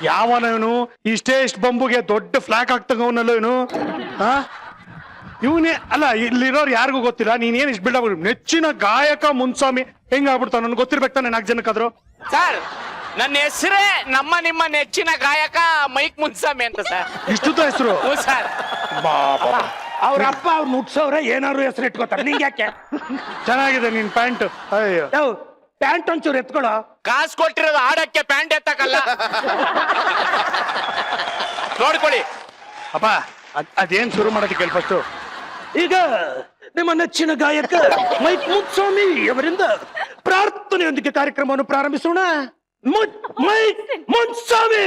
ಯಾವನವನು ಇಷ್ಟು ಬಂಬುಗೆ ದೊಡ್ಡ ಫ್ಲಾಕ್ ಆಗ್ತವನಲ್ಲ ಇವನು. ಇವನೇ ಅಲ್ಲ, ಇಲ್ಲಿರೋರು ಯಾರಿಗೂ ಗೊತ್ತಿಲ್ಲ. ನೀನೇನ್ ಇಷ್ಟು ಬಿಲ್ಡ್ ಆಗ್ಬಿಟ್ಟು ನೆಚ್ಚಿನ ಗಾಯಕ ಮುನ್ಸ್ವಾಮಿ ಹೆಂಗ್ ಆಗ್ಬಿಡ್ತಾವ? ನನ್ಗೆ ಗೊತ್ತಿರ್ಬೇಕು ತಾನೆ 4 ಜನಕ್ಕಾದ್ರು. ಸರ್, ನನ್ನ ಹೆಸರೇ ನಿಮ್ಮ ನೆಚ್ಚಿನ ಗಾಯಕ ಮೈಕ್ ಮುನ್ಸ್ವಾಮಿ ಅಂತ ಸರ್. ಇಷ್ಟುತ್ತ ಹೆಸರು? ಸರ್, ಅವ್ರ ಅಪ್ಪ ಅವ್ರು ಮುಟ್ಸವ್ರೆ, ಏನಾದ್ರು ಹೆಸರು ಇಟ್ಕೋತಾರೆ. ನಿಂಗೆ ಯಾಕೆ? ಚೆನ್ನಾಗಿದೆ ನಿನ್ ಪ್ಯಾಂಟ್. ಅಯ್ಯೋ, ಪ್ಯಾಂಟ್ ಒಂಚೂರು ಎತ್ಕೊಳ್ಳೋ. ಕಾಸು ಕೊಟ್ಟಿರೋದು ಆಡಕ್ಕೆ, ಪ್ಯಾಂಟ್ ಎತ್ತಕ್ಕಲ್ಲ. ನೋಡ್ಕೊಳ್ಳಿ ಅಪ್ಪ. ಅದೇನ್ ಶುರು ಮಾಡೋದಕ್ಕೆ ಹೇಳಿ ಫಸ್ಟ್. ಈಗ ನಿಮ್ಮ ನೆಚ್ಚಿನ ಗಾಯಕ ಮೈಕ್ ಮುನ್ಸ್ವಾಮಿ ಅವರಿಂದ ಪ್ರಾರ್ಥನೆಯೊಂದಿಗೆ ಕಾರ್ಯಕ್ರಮವನ್ನು ಪ್ರಾರಂಭಿಸೋಣ. ಮೈಕ್ ಮುನ್ಸ್ವಾಮಿ.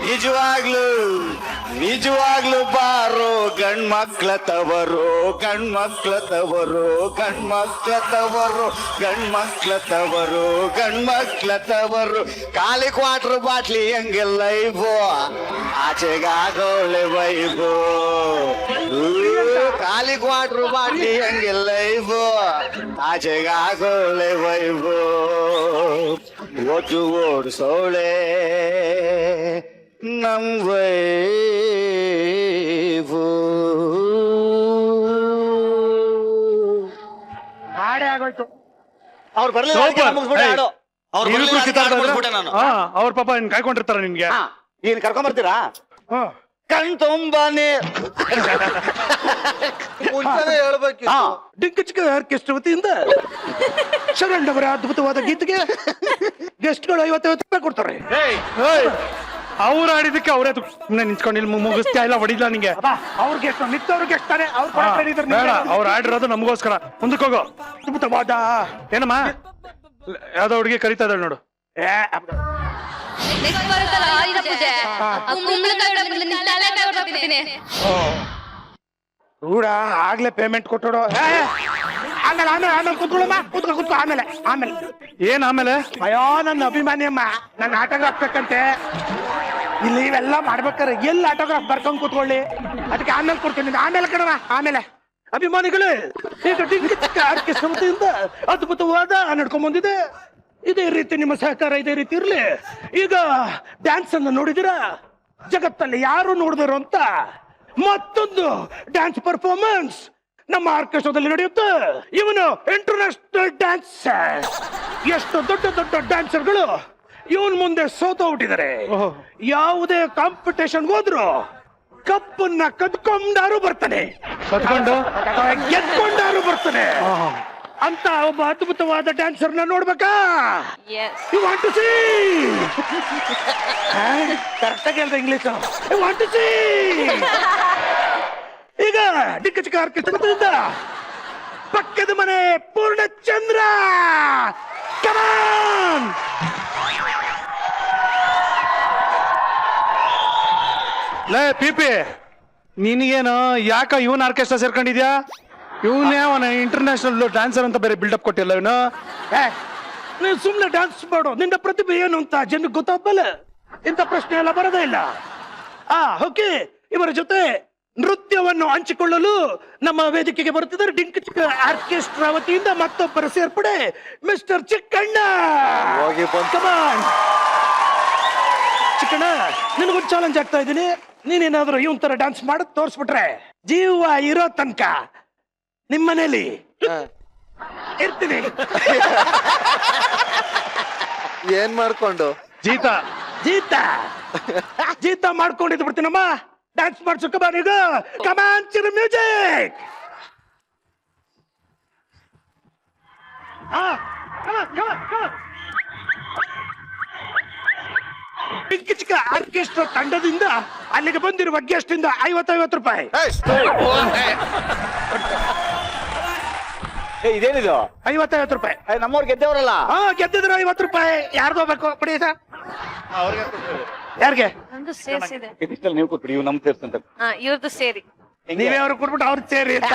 ನಿಜವಾಗ್ಲು ನಿಜವಾಗ್ಲು ಬಾರೋ ಗಂಡ್ಮಕ್ಳ ತವರು ಗಂಡ್ಮಕ್ಳ ತವರು ಗಂಡ್ಮಕ್ಳ ತವರು ಗಂಡ್ಮಕ್ಳ ತವರು ಗಂಡ್ಮಕ್ಳ ತವರು ಖಾಲಿ ಕ್ವಾರ್ಟರ್ ಬಾಟ್ಲಿ ಹೆಂಗೆ ಲೈಫು ಆಚೆಗಾಗೋಳೆ ವೈಬು ಖಾಲಿ ಕ್ವಾರ್ಟರ್ ಬಾಟ್ಲಿ ಹೆಂಗೆ ಲೈಫು ಆಚೆಗಾಗೋಳೆ ವೈಬು ಒಟ್ಟು ಓಡಿಸೋಳೆ ನಮ್ ವೈಫು ಹಾಡೇ ಆಗೋಯ್ತು. ಅವ್ರು ಬರ್ಲಿಲ್ಲ ಅದಕ್ಕೆ ನಾನು ಮುಗಿಸ್ಬಿಟ್ಟೆ ಹಾಡು. ಅವ್ರು ಬರ್ಲಿಲ್ಲ ಅದಕ್ಕೆ ಹಾಡು ಮುಗಿಸ್ಬಿಟ್ಟೆ ನಾನು. ಅವ್ರ ಪಾಪ ಇನ್ ಕಾಯ್ಕೊಂಡಿರ್ತಾರ ನಿನ್ಗೆ. ಏನ್ ಕರ್ಕೊಂಡ್ ಬರ್ತೀರಾ? ಕಣ್ ತುಂಬಾನೇ ಮುಂಚೆನೆ ಹೇಳ್ಬೇಕಿತ್ತು. ಡಿಂಕ್ ಚಿಕ್ಕ ಆರ್ಕೆಸ್ಟ್ರಾ ವತಿಯಿಂದ ಶರಣ್ ಅವರ ಅದ್ಭುತವಾದ ಗೀತೆಗೆ ಗೆಸ್ಟ್ಗಳು 50 ರೂಪಾಯಿ ಕೊಡ್ತಾರೆ. ಅವ್ರು ಆಡಿದಕ್ಕೆ ಅವರೇ ಸುಮ್ಮನೆ ನಿಂತ್ಕೊಂಡು ಇಲ್ಲಿ ಮುಗಿಸ್ತಾ ಇಲ್ಲ ಹೊಡಿಲ್ಲ ನಿಂಗೆ. ಅವ್ರಿಗೆ ಎಷ್ಟು ನಿತ್ತವ್ರಿಗೆ ಎಷ್ಟಾರೆ ಅವ್ರು ಬೇಡ, ಅವ್ರು ಆಡಿರೋದು ನಮಗೋಸ್ಕರ. ಮುಂದಕ್ಕೆ ಹೋಗೋ. ಅದ್ಭುತವಾದ ಏನಮ್ಮ ಯಾವ್ದೋ ಹುಡುಗಿ ಕರಿತಾ ಇದ್ದಾಳೆ ನೋಡು. ನೆಕ್ಸ್ಟ್ ಬರುತ್ತಲ್ಲ ಆಯುಧ ಪೂಜೆ ಆ ಕುಂಬಳಕಾಯಿ ಹೊಡೆಯೋ ಬದಲು ನಿನ್ ತಲೆಕಾಯಿ ಹೊಡೆದಾಕ್ಬಿಡ್ತೀನಿ. ರೂಢ ಆಗ್ಲೇ ಪೇಮೆಂಟ್ ಕೊಟ್ಟೋಡು. ಆಮೇಲೆ ಆಮೇಲೆ ಆಮೇಲೆ ಕುತ್ಕೊಳ್ಳಮ್ಮ, ಕುತ್ಕೊ ಆಮೇಲೆ ಆಮೇಲೆ ಏನ್ ಆಮೇಲೆ? ಅಯ್ಯೋ ನನ್ನ ಅಭಿಮಾನಿ ಅಮ್ಮ, ನನ್ನ ಆಟೋಗ್ರಾಫ್ ಬೇಕಂತೆ. ಇಲ್ಲಿ ಇವೆಲ್ಲ ಮಾಡ್ಬೇಕಾರೆ ಎಲ್ಲಿ ಆಟೋಗ್ರಾಫ್ ಬರ್ಕೊಂಡ್ ಕೂತ್ಕೊಳ್ಳಿ, ಅದಕ್ಕೆ ಆಮೇಲೆ ಕೊಡ್ತೀನಿ. ಆಮೇಲೆ ಕಣವ ಆಮೇಲೆ. ಅಭಿಮಾನಿಗಳು, ಈಗ ಡಿಂಕ್ ಚಿಕ್ಕ ಆರ್ಕೆಸ್ಟ್ರಾ ವತಿಯಿಂದ ಅದ್ಭುತವಾದ ನಡ್ಕೊಂಡ್ ಬಂದಿದೆ. ಇದೇ ರೀತಿ ನಿಮ್ಮ ಸಹಕಾರ ಇದೇ ರೀತಿ ಇರ್ಲಿ. ಈಗ ಡ್ಯಾನ್ಸ್ ಅನ್ನು ನೋಡಿದಿರಾ, ಜಗತ್ತಲ್ಲಿ ಯಾರು ನೋಡಿದ್ರು ಅಂತ ಮತ್ತೊಂದು ಡ್ಯಾನ್ಸ್ ಪರ್ಫಾರ್ಮೆನ್ಸ್ ನಮ್ಮ ಆರ್ಕೆಸ್ಟ್ರಾದಲ್ಲಿ ನಡೆಯುತ್ತೆ. ಇವನು ಇಂಟರ್ನ್ಯಾಷನಲ್ ಡ್ಯಾನ್ಸ್. ಎಷ್ಟು ದೊಡ್ಡ ದೊಡ್ಡ ಡ್ಯಾನ್ಸರ್ಗಳು ಇವನ್ ಮುಂದೆ ಸೋತೋಗ್ಬಿಟ್ಟಿದ್ದಾರೆ. ಯಾವುದೇ ಕಾಂಪಿಟೇಷನ್ ಹೋದ್ರು ಕಪ್ಪನ್ನ ಕದ್ಕೊಂಡಾರು ಬರ್ತಾನೆ, ಗೆದ್ಕೊಂಡಾರು ಬರ್ತಾನೆ ಅಂತ ಒಬ್ಬ ಅದ್ಭುತವಾದ ಡ್ಯಾನ್ಸರ್ ನ ನೋಡ್ಬೇಕಾ? You want to see? ಕರೆಕ್ಟಾಗಿ ಹೇಳ್ದೆ English. You want to see? ಈಗ ಡಿಕ್ಕ ಚಿಕ್ಕ ಆರ್ಕೆಸ್ಟ್ರಾದಿಂದ ಪಕ್ಕದ ಮನೆ ಪೂರ್ಣಚಂದ್ರ, ಕಮಾನ್! ಲೇ ಪಿಪಿ, ನಿನಗೇನು ಯಾಕ ಇವನ್ ಆರ್ಕೆಸ್ಟ್ರಾ ಸೇರ್ಕೊಂಡಿದ್ಯಾ? ಇವನೇ ಅವನ ಇಂಟರ್ನ್ಯಾಷನಲ್ ಡ್ಯಾನ್ಸರ್ ಅಂತ ಬೇರೆ ಬಿಲ್ಡಪ್ ಕೊಟ್ಟಿಲ್ಲ ಇವನು. ನೀನು ಸುಮ್ಮನೆ ಡ್ಯಾನ್ಸ್ ಮಾಡು, ನಿನ್ನ ಪ್ರತಿಭೆ ಏನು ಅಂತ ಜನಕ್ಕೆ ಗೊತ್ತಾಗಲ್ಲ. ಇಂಥ ಪ್ರಶ್ನೆ ಎಲ್ಲ ಬರೋದೇ ಇಲ್ಲ. ಓಕೆ, ಇವರ ಜೊತೆ ನೃತ್ಯವನ್ನು ಹಂಚಿಕೊಳ್ಳಲು ನಮ್ಮ ವೇದಿಕೆಗೆ ಬರುತ್ತಿದ್ದಾರೆ ಡಿಂಕ್ ಚಿಕ್ಕ ಆರ್ಕೆಸ್ಟ್ರಾ ವತಿಯಿಂದ ಮತ್ತೊಬ್ಬರ ಸೇರ್ಪಡೆ ಮಿಸ್ಟರ್ ಚಿಕ್ಕಣ್ಣ. ಕಮಾನ್ ಚಿಕ್ಕಣ್ಣ, ನಿನಗೊಂದು ಚಾಲೆಂಜ್ ಆಗ್ತಾ ಇದ್ದೀನಿ. ನೀನೇನಾದ್ರೂ ಇವನ್ ತರ ಡ್ಯಾನ್ಸ್ ಮಾಡೋದ್ ತೋರಿಸ್ಬಿಟ್ರೆ ಜೀವ ಇರೋ ತನಕ ನಿಮ್ಮನೇಲಿ ಇರ್ತೀನಿ. ಏನ್ ಮಾಡ್ಕೊಂಡು ಜೀತ ಮಾಡ್ಕೊಂಡಿದ್ದು ಬಿಡ್ತೀನಮ್ಮ. ಡ್ಯಾನ್ಸ್ ಮಾಡ್ಸು, ಕಮಾನ್. ಈಗ ಕಮಾನ್ ಚಿರು ಮ್ಯೂಸಿಕ್. ಡಿಂಕ್ ಚಿಕ್ಕ ಆರ್ಕೆಸ್ಟ್ರಾ ತಂಡದಿಂದ ಅಲ್ಲಿಗೆ ಬಂದಿರುವ ಗೆಸ್ಟ್ ಇಂದ 50 ರೂಪಾಯಿ. ಇದೇನಿದು? 50 ರೂಪಾಯಿ. ನಮ್ಮವ್ರು ಗೆದ್ದವರಲ್ಲ. ಗೆದ್ದಿದ್ರು 50 ರೂಪಾಯಿ. ಯಾರ್ದೋ ಬೇಕು ಕೊಡಿ ಸರ್. ಯಾರಿಗೆ? ನಂದು ಸೇರಿಸಿದೆ. ನೀವು ಕೊಟ್ಬಿಡಿ, ಇವ್ ನಮ್ ಸೇರ್ಸಂತ. ಇವ್ರದ್ದು ಸೇರಿ ನೀವೇ ಅವ್ರು ಕೊಟ್ಬಿಟ್ಟು ಅವ್ರು ಸೇರಿ ಅಂತ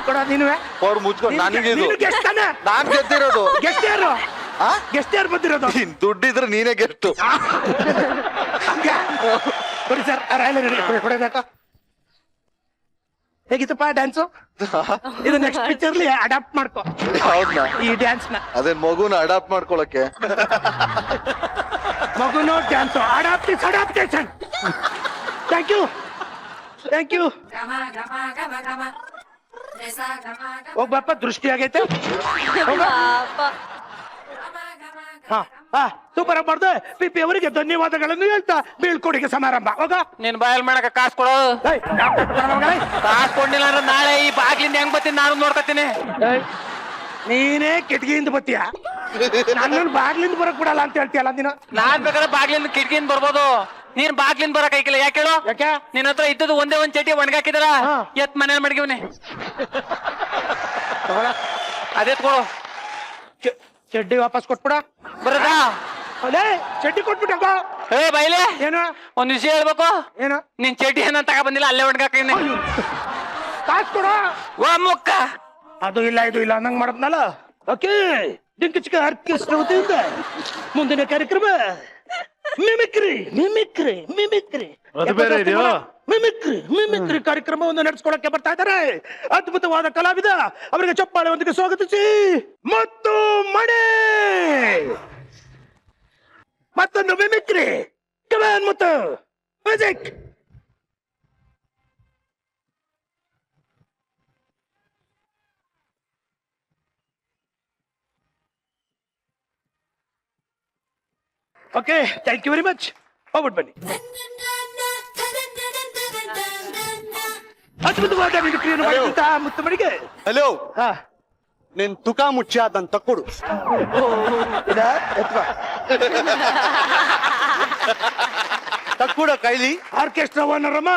ಕೊಡ. ನೀನುವೆ ಅವ್ರು ಮುಚ್ಕೊಂಡು ನನಗಿದು ಗೆಸ್ಟ್ ತಾನೆ? ನಾನ್ ಗೆದ್ದಿರೋದು. ಗೆಸ್ಟ್ ಯಾರು? ಗೆಸ್ಟ್ ಯಾರು ಬಂದಿರೋದು? ದುಡ್ಡಿದ್ರೆ ನೀನೇ ಗೆಟ್ಟು. ಕೊಡಿ ಸರ್, ಕೊಡಬೇಕಾ? ಹೇಗಿತ್ತಪ್ಪ ಡ್ಯಾನ್ಸು? ಇದು ನೆಕ್ಸ್ಟ್ ಪಿಕ್ಚರ್ಲಿ ಅಡಾಪ್ಟ್ ಮಾಡ್ಕೋ ಹೌದಾ? ಈ ಡ್ಯಾನ್ಸ್ ನ. ಅದೇನ್ ಮಗುನ ಅಡಾಪ್ಟ್ ಮಾಡ್ಕೊಳಕ್ಕೆ? ಮಗುನೋ ಡ್ಯಾನ್ಸು ಅಡಾಪ್ಟೇಷನ್. Thank you. ಹೋಗ್ಬಪ್ಪ, ದೃಷ್ಟಿ ಆಗೈತೆ. ಸೂಪರ್ ಆಗಿ ಮಾಡ್ದೆ. ಪಿಪಿ ಅವರಿಗೆ ಧನ್ಯವಾದಗಳನ್ನು ಹೇಳ್ತಾ ಬೀಳ್ಕೊಡುಗೆ ಸಮಾರಂಭ. ಹೋಗ ನೀನ್ ಬಾಯಲ್ ಮಾಡಕ ಕಾಸು ಕೊಡು. ಕಾಸು ಕೊಡ್ಲಿಲ್ಲ ಅಂದ್ರೆ ನಾಳೆ ಈ ಬಾಗ್ಲಿಂದ ಹೆಂಗ್ ಬರ್ತೀನಿ ನಾನು ನೋಡ್ಕೊತೀನಿ. ನೀನೇ ಕಿಟಕಿಯಿಂದ ಬತ್ತೀಯ, ನನ್ನನ್ನು ಬಾಗ್ಲಿಂದ ಬರಕ್ ಬಿಡಲ್ಲ ಅಂತ ಹೇಳ್ತೀಯಲ್ಲ ನೀನು. ನಾನ್ ಬೇಕಾದ್ರೆ ಬಾಗ್ಲಿಂದ ಕಿಟಕಿಯಿಂದ ಬರ್ಬೋದು, ನೀನ್ ಬಾಗ್ಲಿಂದ ಬರಕ್ ಐಕಿಲ್ಲ. ಯಾಕೆ ಹೇಳು? ಯಾಕೆ? ನಿನ್ ಹತ್ರ ಇದ್ದದ್ದು ಒಂದೇ ಒಂದ್ ಚಟಿ ಒಣಗಾಕಿದಾರ, ಎತ್ ಮನೇಲಿ ಮಡಗಿವ್ನಿ. ಅದೇ ತಗೊಳು. ಚಡ್ಡಿ ವಾಪಸ್ ಕೊಟ್ಬಿಡ. ಬರದಾ? ಅದೇ ಚಡ್ಡಿ ಕೊಟ್ಬಿಟ್ಟ. ಏ ಬೈಲೆ ಏನು ಒಂದ್ ವಿಷಯ ಹೇಳ್ಬೇಕು. ಏನು ನಿನ್ ಚಡ್ಡಿ ಏನ ತಗ ಬಂದಿಲ್ಲ, ಅಲ್ಲೇ ಒಣಗಾಕೀನಿ. ಕಾಸು ಕೊಡ. ಓ ಮುಕ್ಕ, ಅದು ಇಲ್ಲ ಇದು ಇಲ್ಲ ಅನ್ನಂಗ್ ಮಾಡದ್ನಲ್ಲ. ಓಕೆ, ಡಿಂಕಿಚಿಕ ಆರ್ಕೆಸ್ಟ್ರಾ ವತಿಯಿಂದ ಮುಂದಿನ ಕಾರ್ಯಕ್ರಮ ಮಿಮಿಕ್ರಿ ಮಿಮಿಕ್ರಿ ಮಿಮಿಕ್ರಿ ಅದು ಬೇರೆ ಇದೆಯೋ? ಮಿಮಿಕ್ರಿ ಮಿಮಿಕ್ರಿ ಕಾರ್ಯಕ್ರಮವನ್ನು ನಡೆಸ್ಕೊಳಕ್ಕೆ ಬರ್ತಾ ಇದ್ದಾರೆ ಅದ್ಭುತವಾದ ಕಲಾವಿದ. ಅವರಿಗೆ ಚಪ್ಪಾಳೆ ಒಂದಿಗೆ ಸ್ವಾಗತಿಸಿ ಮತ್ತು ಮಣೆ ಮತ್ತೊಂದು ಮಿಮಿಕ್ರಿ. ಕಮಾನ್ ಮತ್ತು music. Okay, thank you very much. ಹೋಗ್ಬಿಟ್ಟು ಬನ್ನಿ. ಅದ್ಭುತವಾದ ಮಿಮಿಕ್ರಿಯನ್ನು ಮಾಡಿದಂತ ಮುತ್ತುಮಣಿಗೆ ಹಲೋ, ಹಾ ನಿನ್ ತುಕ ಮುಚ್ಚ ಅದನ್ನ ತಕ್ಕೊಡು. ತಕ್ಕೊಡ ಕೈಲಿ. ಆರ್ಕೆಸ್ಟ್ರಾ ಓನರ್ ಅಮ್ಮ,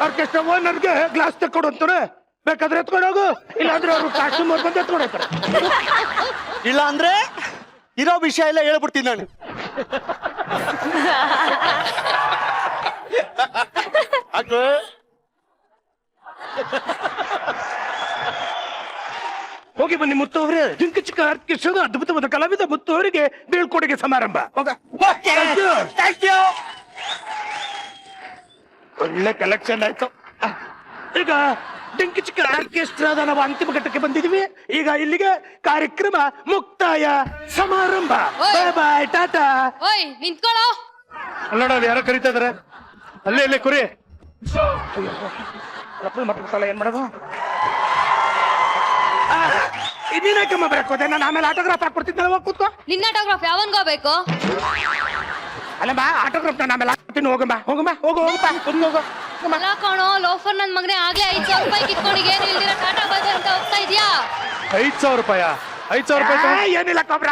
ಆರ್ಕೆಸ್ಟ್ರಾ ಓನರ್ಗೆ ಗ್ಲಾಸ್ ತಕ್ಕೊಡು ಅಂತಾರೆ. ಬೇಕಾದ್ರೆ ಎತ್ಕೊಂಡು ಹೋಗು, ಇಲ್ಲಾಂದ್ರೆ ಅವರು ಕಾಸ್ಟ್ಯೂಮರ್ ಬಂದು ಎತ್ಕೊಂಡು ಹೋಗ್ತಾರೆ. ಇಲ್ಲ ಅಂದ್ರೆ ಇರೋ ವಿಷಯ ಎಲ್ಲ ಹೇಳ್ಬಿಡ್ತೀನಿ ನಾನು. ಹೋಗಿ ಬನ್ನಿ ಮುತ್ತು ಅವರೇ. ಜಿಂಕಚಿಕ ಆರ್ಕೆಸ್ಟ್ರಾದ ಅದ್ಭುತವಾದ ಕಲಾವಿದ ಮುತ್ತು ಅವರಿಗೆ ಬೀಳ್ಕೊಡುಗೆ ಸಮಾರಂಭ. Thank you. ಒಳ್ಳೆ ಕಲೆಕ್ಷನ್ ಆಯ್ತು. ಈಗ ಡಿಂಕಿಚಿಕ ಆರ್ಕೆಸ್ಟ್ರಾದ ನಾವು ಅಂತಿಮ ಘಟ್ಟಕ್ಕೆ ಬಂದಿದೀವಿ. ಈಗ ಇಲ್ಲಿಗೆ ಕಾರ್ಯಕ್ರಮ ಮುಕ್ತಾಯ ಸಮಾರಂಭ. ಬಾಯ್ ಬಾಯ್, ಟಾಟಾ. ಓಯ್ ನಿಂತ್ಕೊಳ್ಳೋ. ಅಲ್ಲೋಡ, ಅಲ್ಲಿ ಯಾರೋ ಕರೀತಾ ಇದಾರೆ. ಅಲ್ಲೇ ಕುರಿ. ಮಕ್ಕಳ ಏನ್ ಮಾಡೋದು? ಇನ್ನೇನಕ್ಕಮ್ಮ ಬರಕೋದೆ, ನಾನು ಆಮೇಲೆ ಆಟೋಗ್ರಾಫ್ ಹಾಕ್ಕೊಡ್ತಿದ್ದೆ. ಹೋಗಿ ಕೂತ್ಕೋ. ನಿನ್ನ ಆಟೋಗ್ರಾಫ್ ಯಾವನ್ಗೋ ಬೇಕು? ಅಲ್ಲಮ್ಮ, ಆಟೋಗ್ರಾಫ್ ನಾನು ಆಮೇಲೆ ಹಾಕ್ತೀನಿ. ಹೋಗಮ್ಮ ಹೋಗಮ್ಮ, ಹೋಗು ಹೋಗಪ್ಪ, ಹೋಗು. ಅಲ್ಲ ಕಣೋ, ಲೋಫರ್ ನನ್ ಮಗನೇ ಆಗ್ಲೇ 5,000 ರೂಪಾಯಿ ಕಿತ್ಕೊಂಡಿಗೆ ಏನು ಇಲ್ದಿರ ಟಾಟಾ ಬಜಾರ್ ಅಂತ ಹೋಗ್ತಾ ಇದ್ಯಾ? 5,000 ರೂಪಾಯಿ? 5,000 ರೂಪಾಯಿ ಏನಿಲ್ಲ ಕೊಬ್ರ.